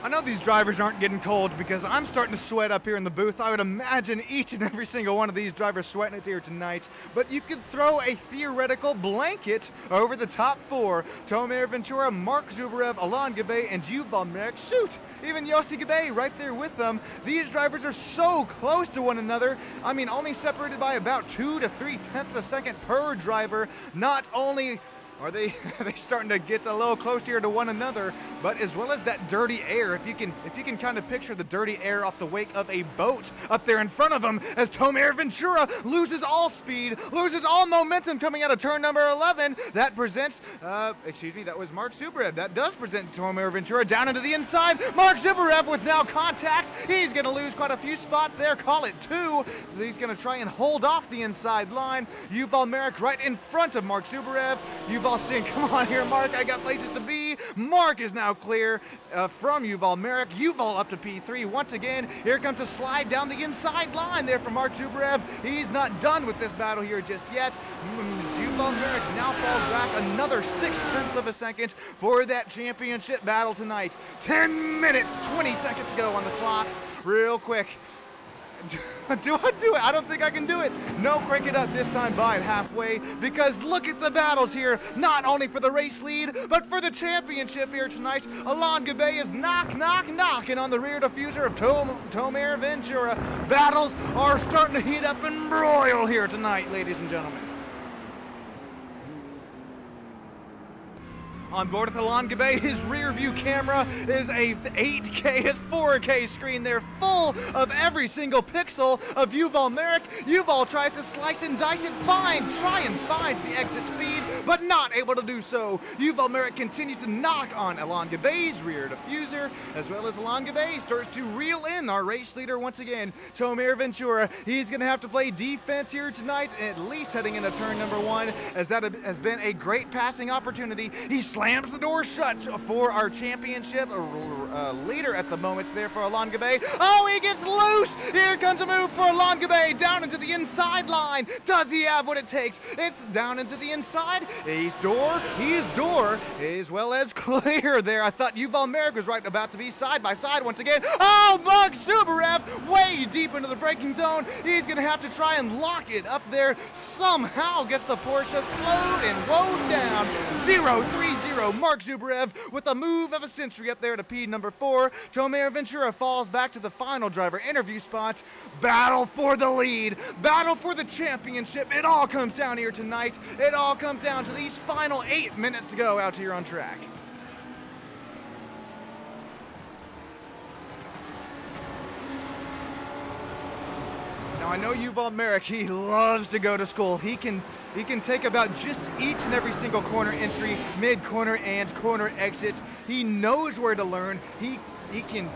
I know these drivers aren't getting cold because I'm starting to sweat up here in the booth. I would imagine each and every single one of these drivers sweating it here tonight. But you could throw a theoretical blanket over the top four. Tomer Ventura, Mark Zubarev, Alon Gabe, and Yuval Merrick. Shoot, even Yossi Gabe right there with them. These drivers are so close to one another. I mean, only separated by about 2 to 3/10 of a second per driver. Not only are they starting to get a little closer to one another, but as well as that dirty air. If you can kind of picture the dirty air off the wake of a boat up there in front of him as Tomer Ventura loses all speed, loses all momentum coming out of turn number 11. That presents, that was Mark Zubarev. That does present Tomer Ventura down into the inside. Mark Zubarev with now contact. He's going to lose quite a few spots there. Call it 2. So he's going to try and hold off the inside line. Yuval Merrick right in front of Mark Zubarev. Yuval saying, come on here, Mark, I got places to be. Mark is now clear from Yuval Merrick. Yuval up to P3 once again. Here comes a slide down the inside line there from Mark Zubarev. He's not done with this battle here just yet. Yuval Merrick now falls back another 6/10 of a second for that championship battle tonight. 10 minutes, 20 seconds to go on the clocks. Real quick. Do I do it? I don't think I can do it. No, crank it up this time by it halfway, because look at the battles here, not only for the race lead, but for the championship here tonight. Alon Gabe is knocking on the rear diffuser of Tomer Ventura. Battles are starting to heat up and broil here tonight, ladies and gentlemen. On board with Alon Gabe, his rear view camera is a 8K, it's 4K screen there, full of every single pixel of Yuval Merrick. Yuval tries to slice and dice it, try and find the exit speed, but not able to do so. Yuval Merrick continues to knock on Alon Gabe's rear diffuser, as well as Alon Gabe starts to reel in our race leader once again, Tomer Ventura. He's going to have to play defense here tonight, at least heading into turn number 1, as that has been a great passing opportunity. He slams the door shut for our championship leader at the moment there for Alon Gabe. Oh, he gets loose! Here comes a move for Alon Gabe down into the inside line. Does he have what it takes? It's down into the inside. He's door, as well as clear there. I thought Yuval Merrick was right about to be side by side once again. Oh, Mark Zubarev way deep into the braking zone. He's gonna have to try and lock it up there. Somehow gets the Porsche slowed and wound down. 0-3-0. Mark Zubarev with a move of a century up there to P number 4. Tomer Ventura falls back to the final driver interview spot. Battle for the lead, battle for the championship. It all comes down here tonight. It all comes down to these final 8 minutes to go out here on track. Now I know Yuval Merrick, he loves to go to school. He can take about just each and every single corner entry, mid-corner and corner exit. He knows where to learn. He can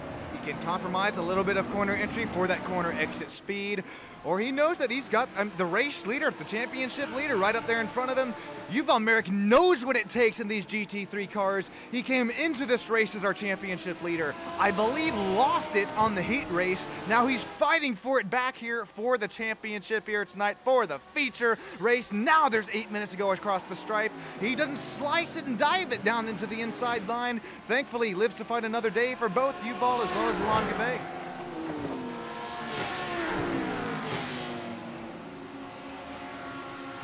compromise a little bit of corner entry for that corner exit speed, or he knows that he's got the race leader, the championship leader right up there in front of him. Yuval Merrick knows what it takes in these GT3 cars. He came into this race as our championship leader. I believe lost it on the heat race. Now he's fighting for it back here for the championship here tonight for the feature race. Now there's 8 minutes to go across the stripe. He doesn't slice it and dive it down into the inside line. Thankfully, he lives to fight another day for both Yuval as well as Alon Gabe.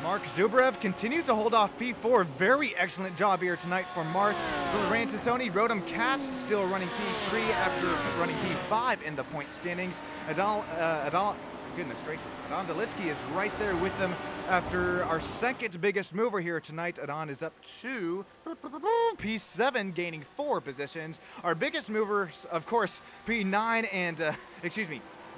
Mark Zubarev continues to hold off P4. Very excellent job here tonight for Mark. For Rantasoni, Rodham Katz still running P3 after running P5 in the point standings. Goodness gracious, Adon Delitsky is right there with them after our second biggest mover here tonight. Adon is up to P7, gaining 4 positions. Our biggest mover, of course, P9 and,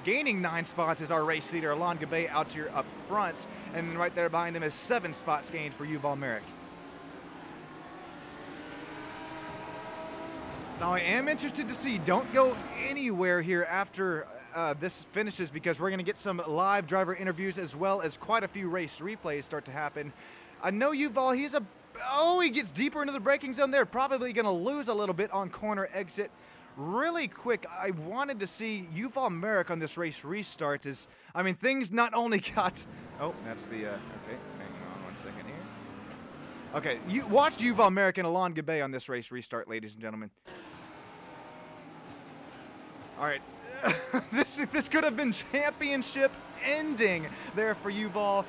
gaining 9 spots is our race leader, Alon Gabe, out here up front. And then right there behind him is 7 spots gained for Yuval Merrick. Now I am interested to see, don't go anywhere here after this finishes, because we're going to get some live driver interviews as well as quite a few race replays start to happen. I know Yuval, he gets deeper into the braking zone there, probably going to lose a little bit on corner exit. Really quick, I wanted to see Yuval Merrick on this race restart. Things not only got... Oh, that's the... okay, hang on 1 second here. Okay, you watched Yuval Merrick and Alon Gabe on this race restart, ladies and gentlemen. All right, this could have been championship ending there for Yuval.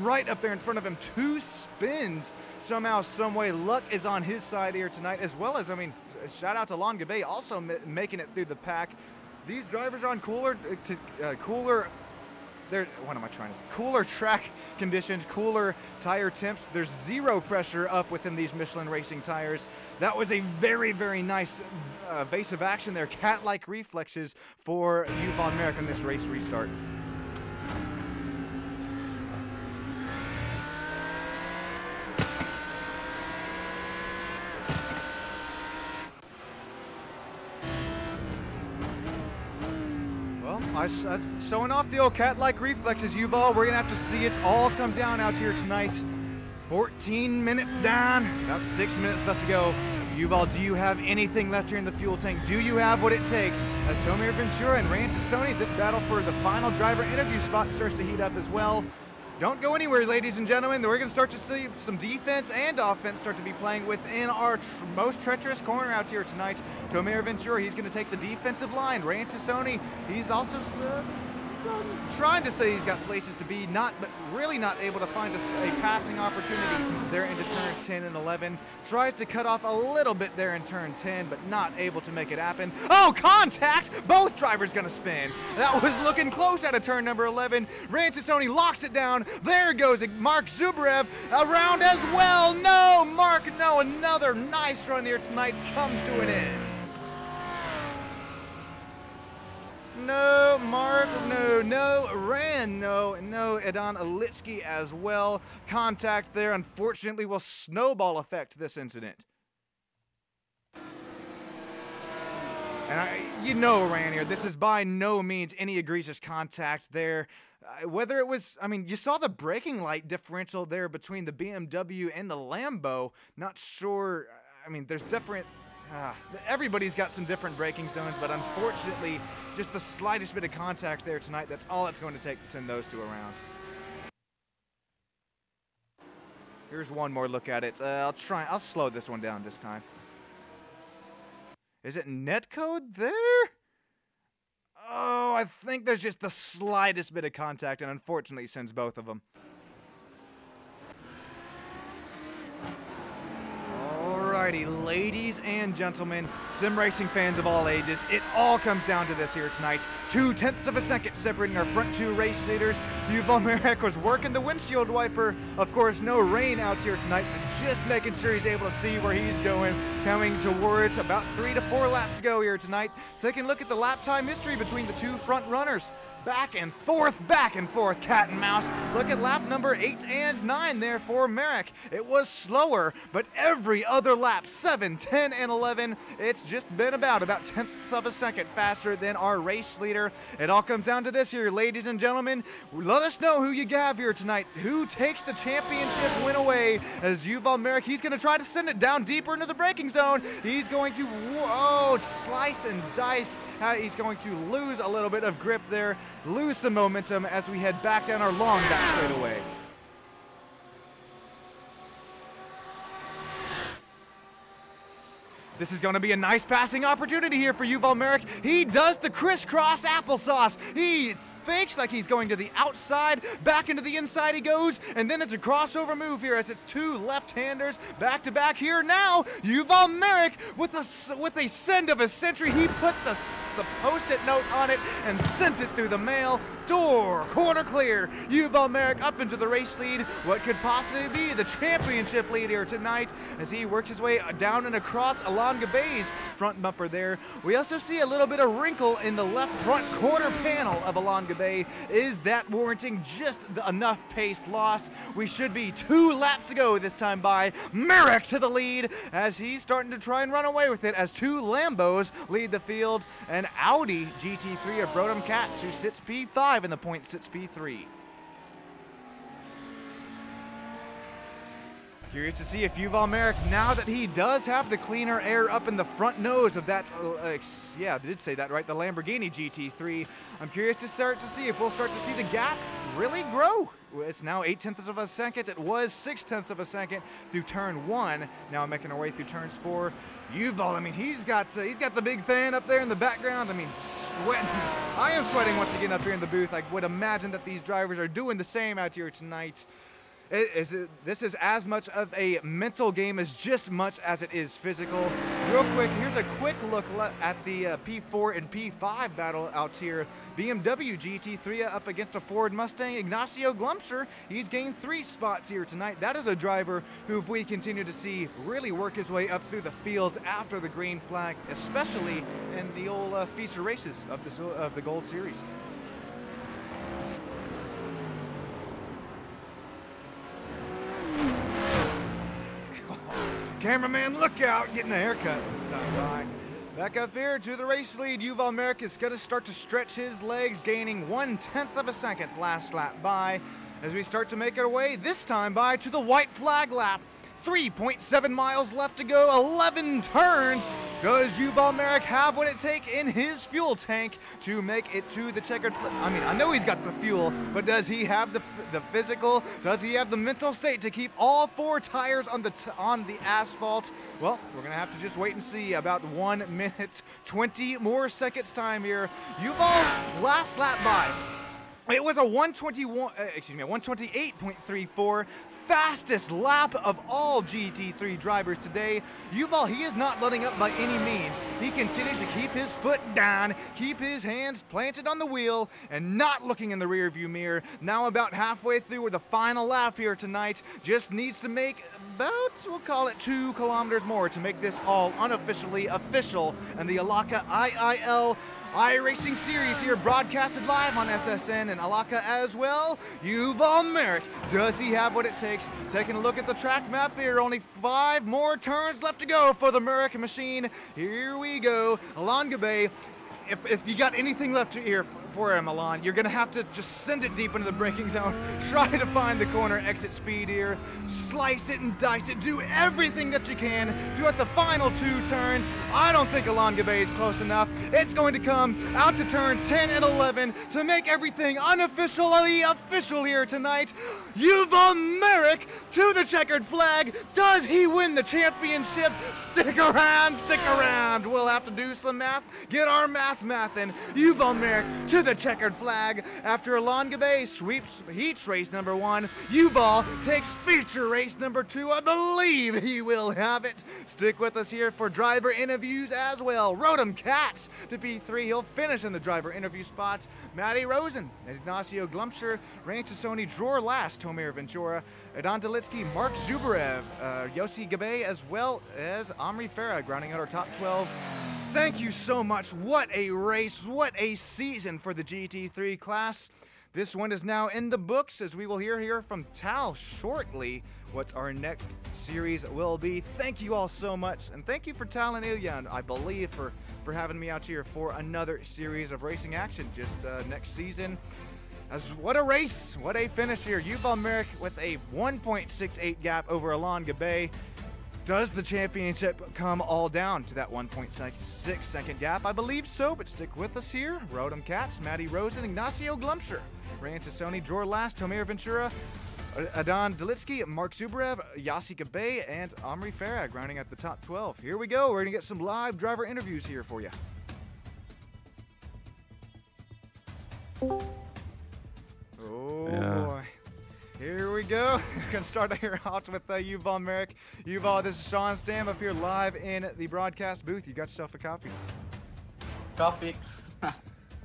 Right up there in front of him, 2 spins. Somehow, some way, luck is on his side here tonight, as well as, shout out to Alon Gabe also making it through the pack. These drivers are on cooler track conditions, cooler tire temps. There's 0 pressure up within these Michelin Racing tires. That was a very, very nice evasive action there. Cat-like reflexes for Yuval Merrick on this race restart. Showing off the old cat-like reflexes, Yuval. We're going to have to see it all come down out here tonight. 14 minutes down, about 6 minutes left to go. Yuval, do you have anything left here in the fuel tank? Do you have what it takes? As Tomer Ventura and Rantasoni, this battle for the final driver interview spot starts to heat up as well. Don't go anywhere, ladies and gentlemen. We're going to start to see some defense and offense start to be playing within our most treacherous corner out here tonight. Tomer Ventura, he's going to take the defensive line. Rantasoni, he's also trying to say he's got places to be, but really not able to find a passing opportunity there into turns 10 and 11. Tries to cut off a little bit there in turn 10, but not able to make it happen. Oh, contact! Both drivers gonna spin. That was looking close out of turn number 11. Rantasoni locks it down. There goes Mark Zubarev around as well. No, Mark, no. now another nice run here tonight comes to an end. No, Mark, no, Ran, no, Edan Alitsky as well. Contact there, unfortunately, will snowball affect this incident. And you know, Ran here, this is by no means any egregious contact there. Whether it was, I mean, you saw the braking light differential there between the BMW and the Lambo. Not sure, I mean, there's different, everybody's got some different braking zones, but unfortunately, just the slightest bit of contact there tonight, that's all it's going to take to send those two around. Here's one more look at it. I'll slow this one down this time. Is it netcode there? Oh, I think there's just the slightest bit of contact, and unfortunately sends both of them. Alrighty, ladies and gentlemen, sim racing fans of all ages, it all comes down to this here tonight. 0.2 of a second separating our front two race leaders. Yuval Merrick was working the windshield wiper. Of course, no rain out here tonight, but just making sure he's able to see where he's going. Coming towards about 3 to 4 laps to go here tonight. Taking a look at the lap time history between the two front runners. Back and forth, cat and mouse. Look at lap number 8 and 9 there for Merrick. It was slower, but every other lap, 7, 10, and 11, it's just been about 0.1 of a second faster than our race leader. It all comes down to this here, ladies and gentlemen. Let us know who you have here tonight. Who takes the championship win away? As Yuval Merrick, he's going to try to send it down deeper into the braking zone. He's going to, slice and dice. He's going to lose a little bit of grip there. Lose some momentum as we head back down our long back straightaway. This is going to be a nice passing opportunity here for Yuval Merrick. He does the crisscross applesauce. He fakes like he's going to the outside, back into the inside he goes, and then it's a crossover move here as it's two left-handers back to back here now. Yuval Merrick with a send of a century. He put the post-it note on it and sent it through the mail. Door, corner clear. Yuval Merrick up into the race lead. What could possibly be the championship lead here tonight as he works his way down and across Alon Gabay's front bumper there. We also see a little bit of wrinkle in the left front quarter panel of Alon Gabay. Is that warranting just enough pace lost? We should be 2 laps to go this time by. Merrick to the lead as he's starting to try and run away with it as 2 Lambos lead the field. An Audi GT3 of Brodom Katz who sits P5 and the point sits P3. Curious to see if Yuval Merrick, now that he does have the cleaner air up in the front nose of that, yeah, I did say that right, the Lamborghini GT3. I'm curious to start to see if we'll start to see the gap really grow. It's now 0.8 of a second. It was 0.6 of a second through turn 1. Now making our way through turns 4. Yuval, I mean, he's got the big fan up there in the background. I mean, sweating. I am sweating once again up here in the booth. I would imagine that these drivers are doing the same out here tonight. This is as much of a mental game as just much as it is physical. Real quick, here's a quick look at the P4 and P5 battle out here. BMW GT3 up against a Ford Mustang. Ignacio Glumser, he's gained 3 spots here tonight. That is a driver who, if we continue to see, really work his way up through the field after the green flag, especially in the old feature races of the Gold Series. Cameraman, look out, getting a haircut the time by. Back up here to the race lead. Yuval Merrick is going to start to stretch his legs, gaining 0.1 of a second last lap by as we start to make our way this time by to the white flag lap. 3.7 miles left to go, 11 turns. Does Yuval Merrick have what it takes in his fuel tank to make it to the checkered flag? I mean, I know he's got the fuel, but does he have the physical? Does he have the mental state to keep all 4 tires on the asphalt? Well, we're gonna have to just wait and see. About 1 minute, 20 more seconds time here. Yuval's last lap by. It was a 128.34. fastest lap of all GT3 drivers today. Yuval, he is not letting up by any means. He continues to keep his foot down, keep his hands planted on the wheel, and not looking in the rearview mirror. Now about halfway through with the final lap here tonight. Just needs to make about, we'll call it 2 kilometers more to make this all unofficially official. And the ILAKA IIL iRacing Series here broadcasted live on SSN and ILAKA as well. Yuval Merrick, does he have what it takes? Taking a look at the track map here, only 5 more turns left to go for the Merrick machine. Here we go, Alain Gabay. If you got anything left here for him, Alain, you're gonna have to just send it deep into the braking zone. Try to find the corner exit speed here. Slice it and dice it. Do everything that you can throughout the final 2 turns. I don't think Alain Gabay is close enough. It's going to come out to turns 10 and 11 to make everything unofficially official here tonight. Yuval Merrick to the checkered flag. Does he win the championship? Stick around, stick around. We'll have to do some math. Get our mathin'. Yuval Merrick to the checkered flag after Alain Gabay sweeps heats race number 1. Yuval takes feature race number 2. I believe he will have it. Stick with us here for driver interviews as well. Rodham Katz to P3. He'll finish in the driver interview spot. Matty Rosen, Ignacio Glumsher, Rantasoni drawer last. Tomir Ventura, Adon Dalitsky, Mark Zubarev, Yossi Gabay, as well as Amri Farah, grounding out our top 12. Thank you so much. What a race, what a season for the GT3 class. This one is now in the books, as we will hear from Tal shortly what our next series will be. Thank you all so much, and thank you for Tal and Ilya, I believe, for having me out here for another series of racing action just next season. As what a race, what a finish here. Yuval Merrick with a 1.68 gap over Alain Gabay. Does the championship come all down to that 1.6 second gap? I believe so, but stick with us here. Rodham Katz, Matty Rosen, Ignacio Glumsher, Rantasoni, Dror Last, Tomir Ventura, Adon Dalitsky, Mark Zubarev, Yossi Gabay, and Amri Farah grounding at the top 12. Here we go. We're going to get some live driver interviews here for you. Oh, yeah. Boy. Here we go. We're going to start here out with Yuval Merrick. Yuval, this is Sean Stam up here live in the broadcast booth. You got yourself a copy? Copy.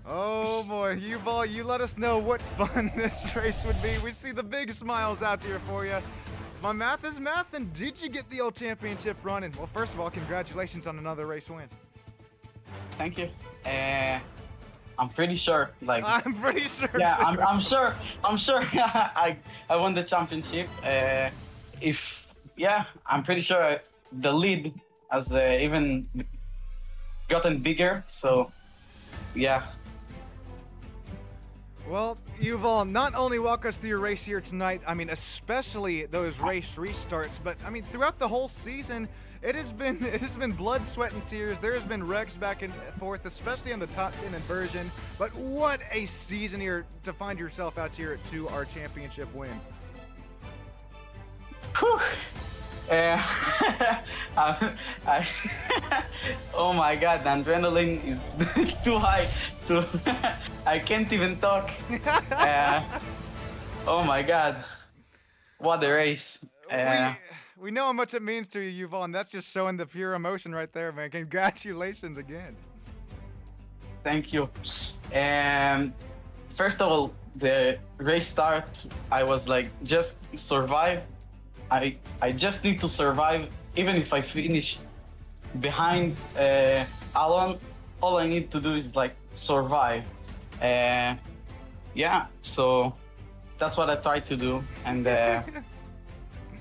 Oh boy, Yuval, you let us know what fun this race would be. We see the big smiles out here for you. My math is math, and did you get the old championship running? Well, first of all, congratulations on another race win. Thank you. I'm pretty sure. Like I'm pretty sure. Yeah, too. I'm sure. I won the championship. I'm pretty sure the lead has even gotten bigger. So, yeah. Well, Yuval, not only walk us through your race here tonight, I mean, especially those race restarts, but I mean, throughout the whole season, it has been blood, sweat, and tears. There has been wrecks back and forth, especially on the top 10 inversion. But what a season here to find yourself out here to our championship win. Whew. Oh my God, the adrenaline is too high. I can't even talk. Oh my God, what a race. We know how much it means to you, Yuval, and that's just showing the pure emotion right there, man. Congratulations again. Thank you. First of all, the race start, I was like, just survive. I just need to survive. Even if I finish behind Alan, all I need to do is like survive. Yeah, so that's what I tried to do.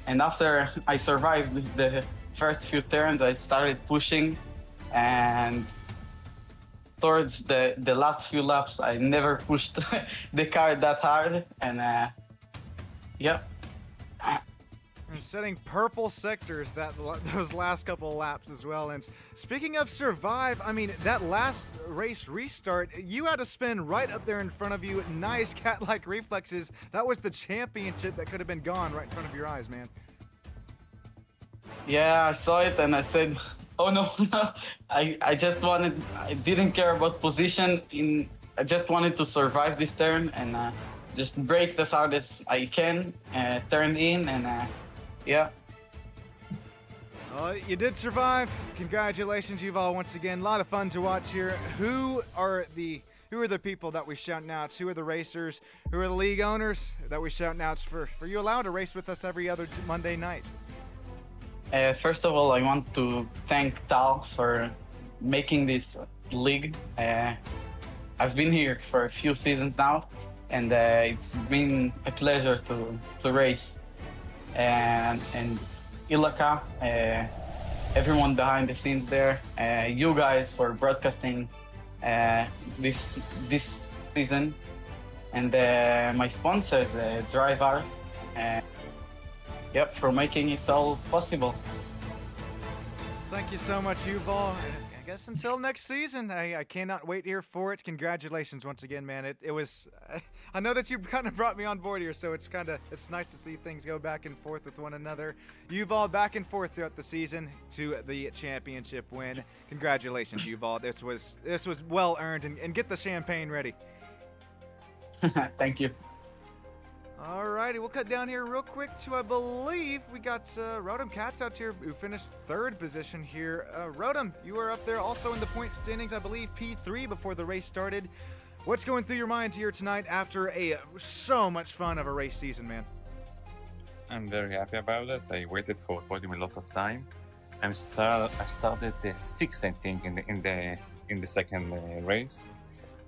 And after I survived the first few turns, I started pushing, and towards the last few laps, I never pushed the car that hard, and yeah. And setting purple sectors those last couple of laps as well. And speaking of survive, I mean, that last race restart, you had to spin right up there in front of you. Nice cat-like reflexes. That was the championship that could have been gone right in front of your eyes, man. Yeah, I saw it and I said, oh no, I didn't care about position. I just wanted to survive this turn, and just brake as hard as I can, turn in, and yeah. You did survive. Congratulations, Yuval, once again. A lot of fun to watch here. Who are the people that we shouting out? Who are the racers? Who are the league owners that we shouting out for? Are you allowed to race with us every other Monday night? First of all, I want to thank Tal for making this league. I've been here for a few seasons now, and it's been a pleasure to race. And ILAKA, everyone behind the scenes there, you guys for broadcasting this season, and my sponsors, Drive Art, yep, for making it all possible. Thank you so much, Yuval. I guess until next season, I cannot wait here for it. Congratulations once again, man. It was, I know that you kind of brought me on board here, so it's nice to see things go back and forth with one another. Yuval, back and forth throughout the season to the championship win. Congratulations, Yuval. This was well earned, and get the champagne ready. Thank you. Alrighty, we'll cut down here real quick to, I believe, we got Rodham Katz out here who finished 3rd position here. Rodham, you were up there also in the point standings, I believe P3 before the race started. What's going through your mind here tonight after so much fun of a race season, man? I'm very happy about it. I waited for podium a lot of time. I started the 6th, I think, in the second race,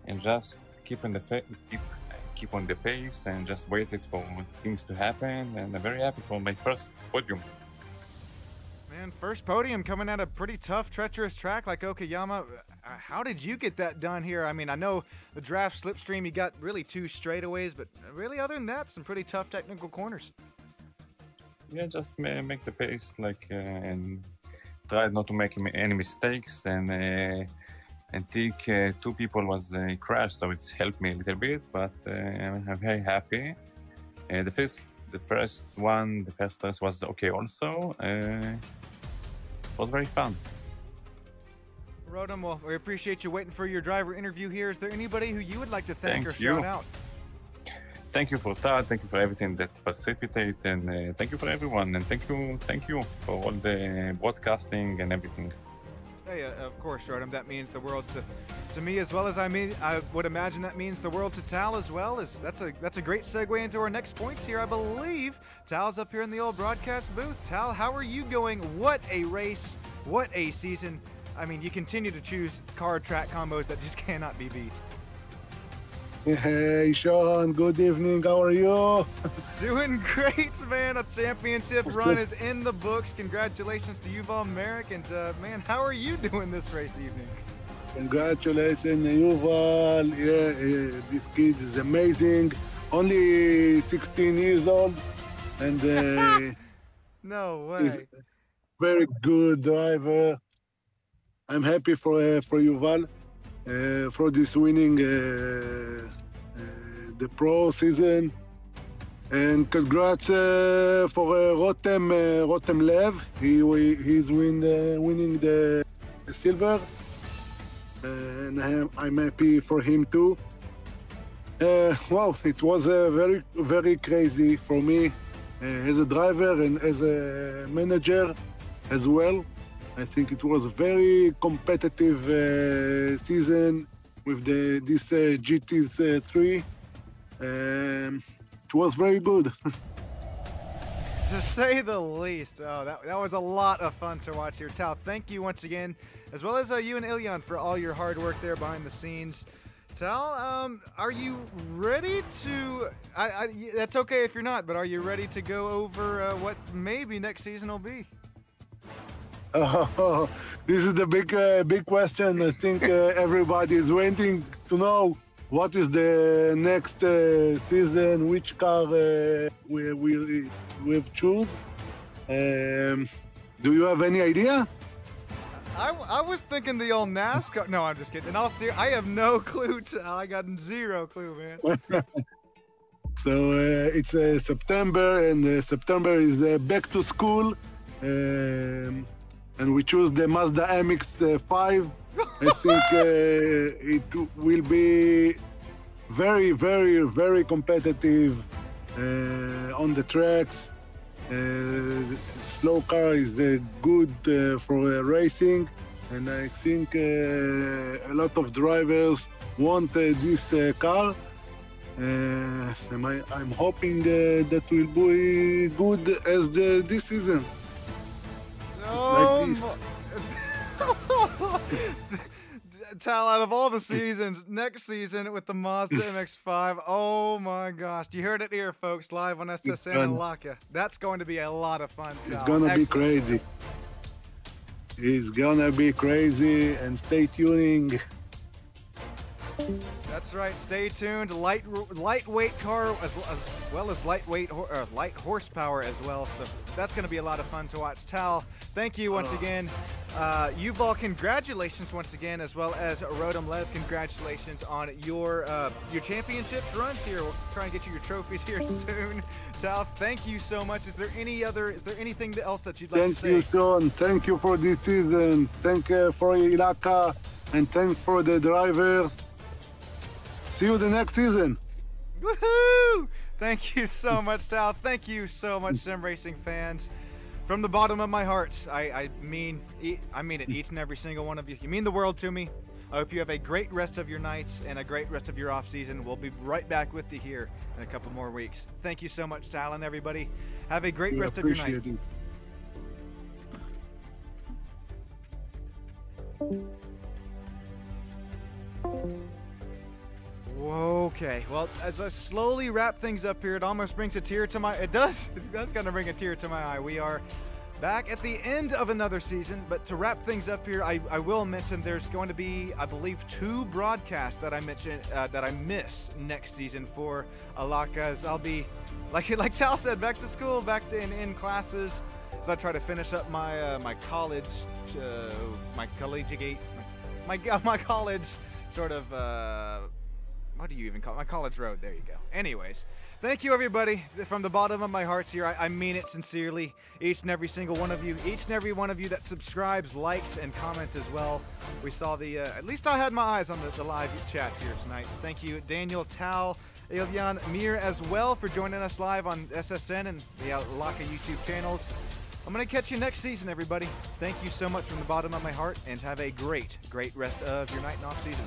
and just keep on the pace and just waited for things to happen, and I'm very happy for my first podium. Man, first podium coming at a pretty tough, treacherous track like Okayama. How did you get that done here? I mean, I know the draft slipstream, you got really 2 straightaways, but really other than that, some pretty tough technical corners. Yeah, just make the pace, and try not to make any mistakes, and I think 2 people was crashed, so it's helped me a little bit, but I'm very happy. The first race was okay also. It was very fun. Rodham, well, we appreciate you waiting for your driver interview here. Is there anybody who you would like to thank or shout out? Thank you for that. Thank you for everything that participated, and thank you for everyone, and thank you for all the broadcasting and everything. Hey, of course, Rodham. That means the world to me, as well as I would imagine that means the world to Tal as well. That's a great segue into our next points here. I believe Tal's up here in the old broadcast booth. Tal, how are you going? What a race! What a season! I mean, you continue to choose car track combos that just cannot be beat. Hey, Sean. Good evening. How are you? Doing great, man. A championship run is in the books. Congratulations to Yuval Merrick. And, man, how are you doing this race evening? Congratulations, Yuval. Yeah, this kid is amazing. Only 16 years old. And no way. He's a very good driver. I'm happy for Yuval. For this winning the pro season, and congrats for Rotem Lev. He's winning the silver, and I'm happy for him too. Wow, it was very crazy for me as a driver and as a manager as well. I think it was a very competitive season with this GT3. It was very good. To say the least. Oh, that was a lot of fun to watch here. Tal, thank you once again, as well as you and Ilyan for all your hard work there behind the scenes. Tal, are you ready to... that's okay if you're not, but are you ready to go over what maybe next season will be? Oh, this is the big question. I think everybody is waiting to know what is the next season, which car we've choose. Do you have any idea? I was thinking the old NASCAR. No, I'm just kidding. In all seriousness, I have no clue. I got zero clue, man. So it's September, and September is back to school. And we choose the Mazda MX-5. I think it will be very, very, very competitive on the tracks. Slow car is good for racing, and I think a lot of drivers want this car. I'm hoping that will be good as this season. Like this. Tal, out of all the seasons, next season with the Mazda MX-5, oh my gosh. You heard it here, folks, live on SSN and ILAKA. That's going to be a lot of fun, Tal. It's going to be crazy. It's going to be crazy, and stay tuning. That's right. Stay tuned. Lightweight car as well as light horsepower as well. So that's going to be a lot of fun to watch. Tal, thank you once again. Yuval, congratulations once again, as well as Rodom Lev, congratulations on your championships runs here. We'll try and get you your trophies here soon. Tal, thank you so much. Is there anything else that you'd like to say? Thank you, Sean. Thank you for this season. Thank you for ILAKA, and thanks for the drivers. See you the next season. Woohoo! Thank you so much, Tal. Thank you so much, sim racing fans. From the bottom of my heart, I mean it, each and every single one of you. You mean the world to me. I hope you have a great rest of your nights and a great rest of your off season. We'll be right back with you here in a couple more weeks. Thank you so much, Tal, and everybody. Have a great rest of your night. Okay, well, as I slowly wrap things up here, it almost brings a tear to my... It does kind of bring a tear to my eye. We are back at the end of another season, but to wrap things up here, I will mention there's going to be, I believe, 2 broadcasts that I mentioned that I miss next season for ILAKA, as I'll be, like Tal said, back to school, back to in classes, as I try to finish up my my college, my college sort of. What do you even call it? My college road. There you go. Anyways, thank you, everybody. From the bottom of my heart here, I mean it sincerely. Each and every single one of you, each and every one of you that subscribes, likes, and comments as well. We saw the, at least I had my eyes on the live chats here tonight. So thank you, Daniel, Tal, Ilyan, Mir as well for joining us live on SSN and the ILAKA YouTube channels. I'm going to catch you next season, everybody. Thank you so much from the bottom of my heart, and have a great, great rest of your night and off season.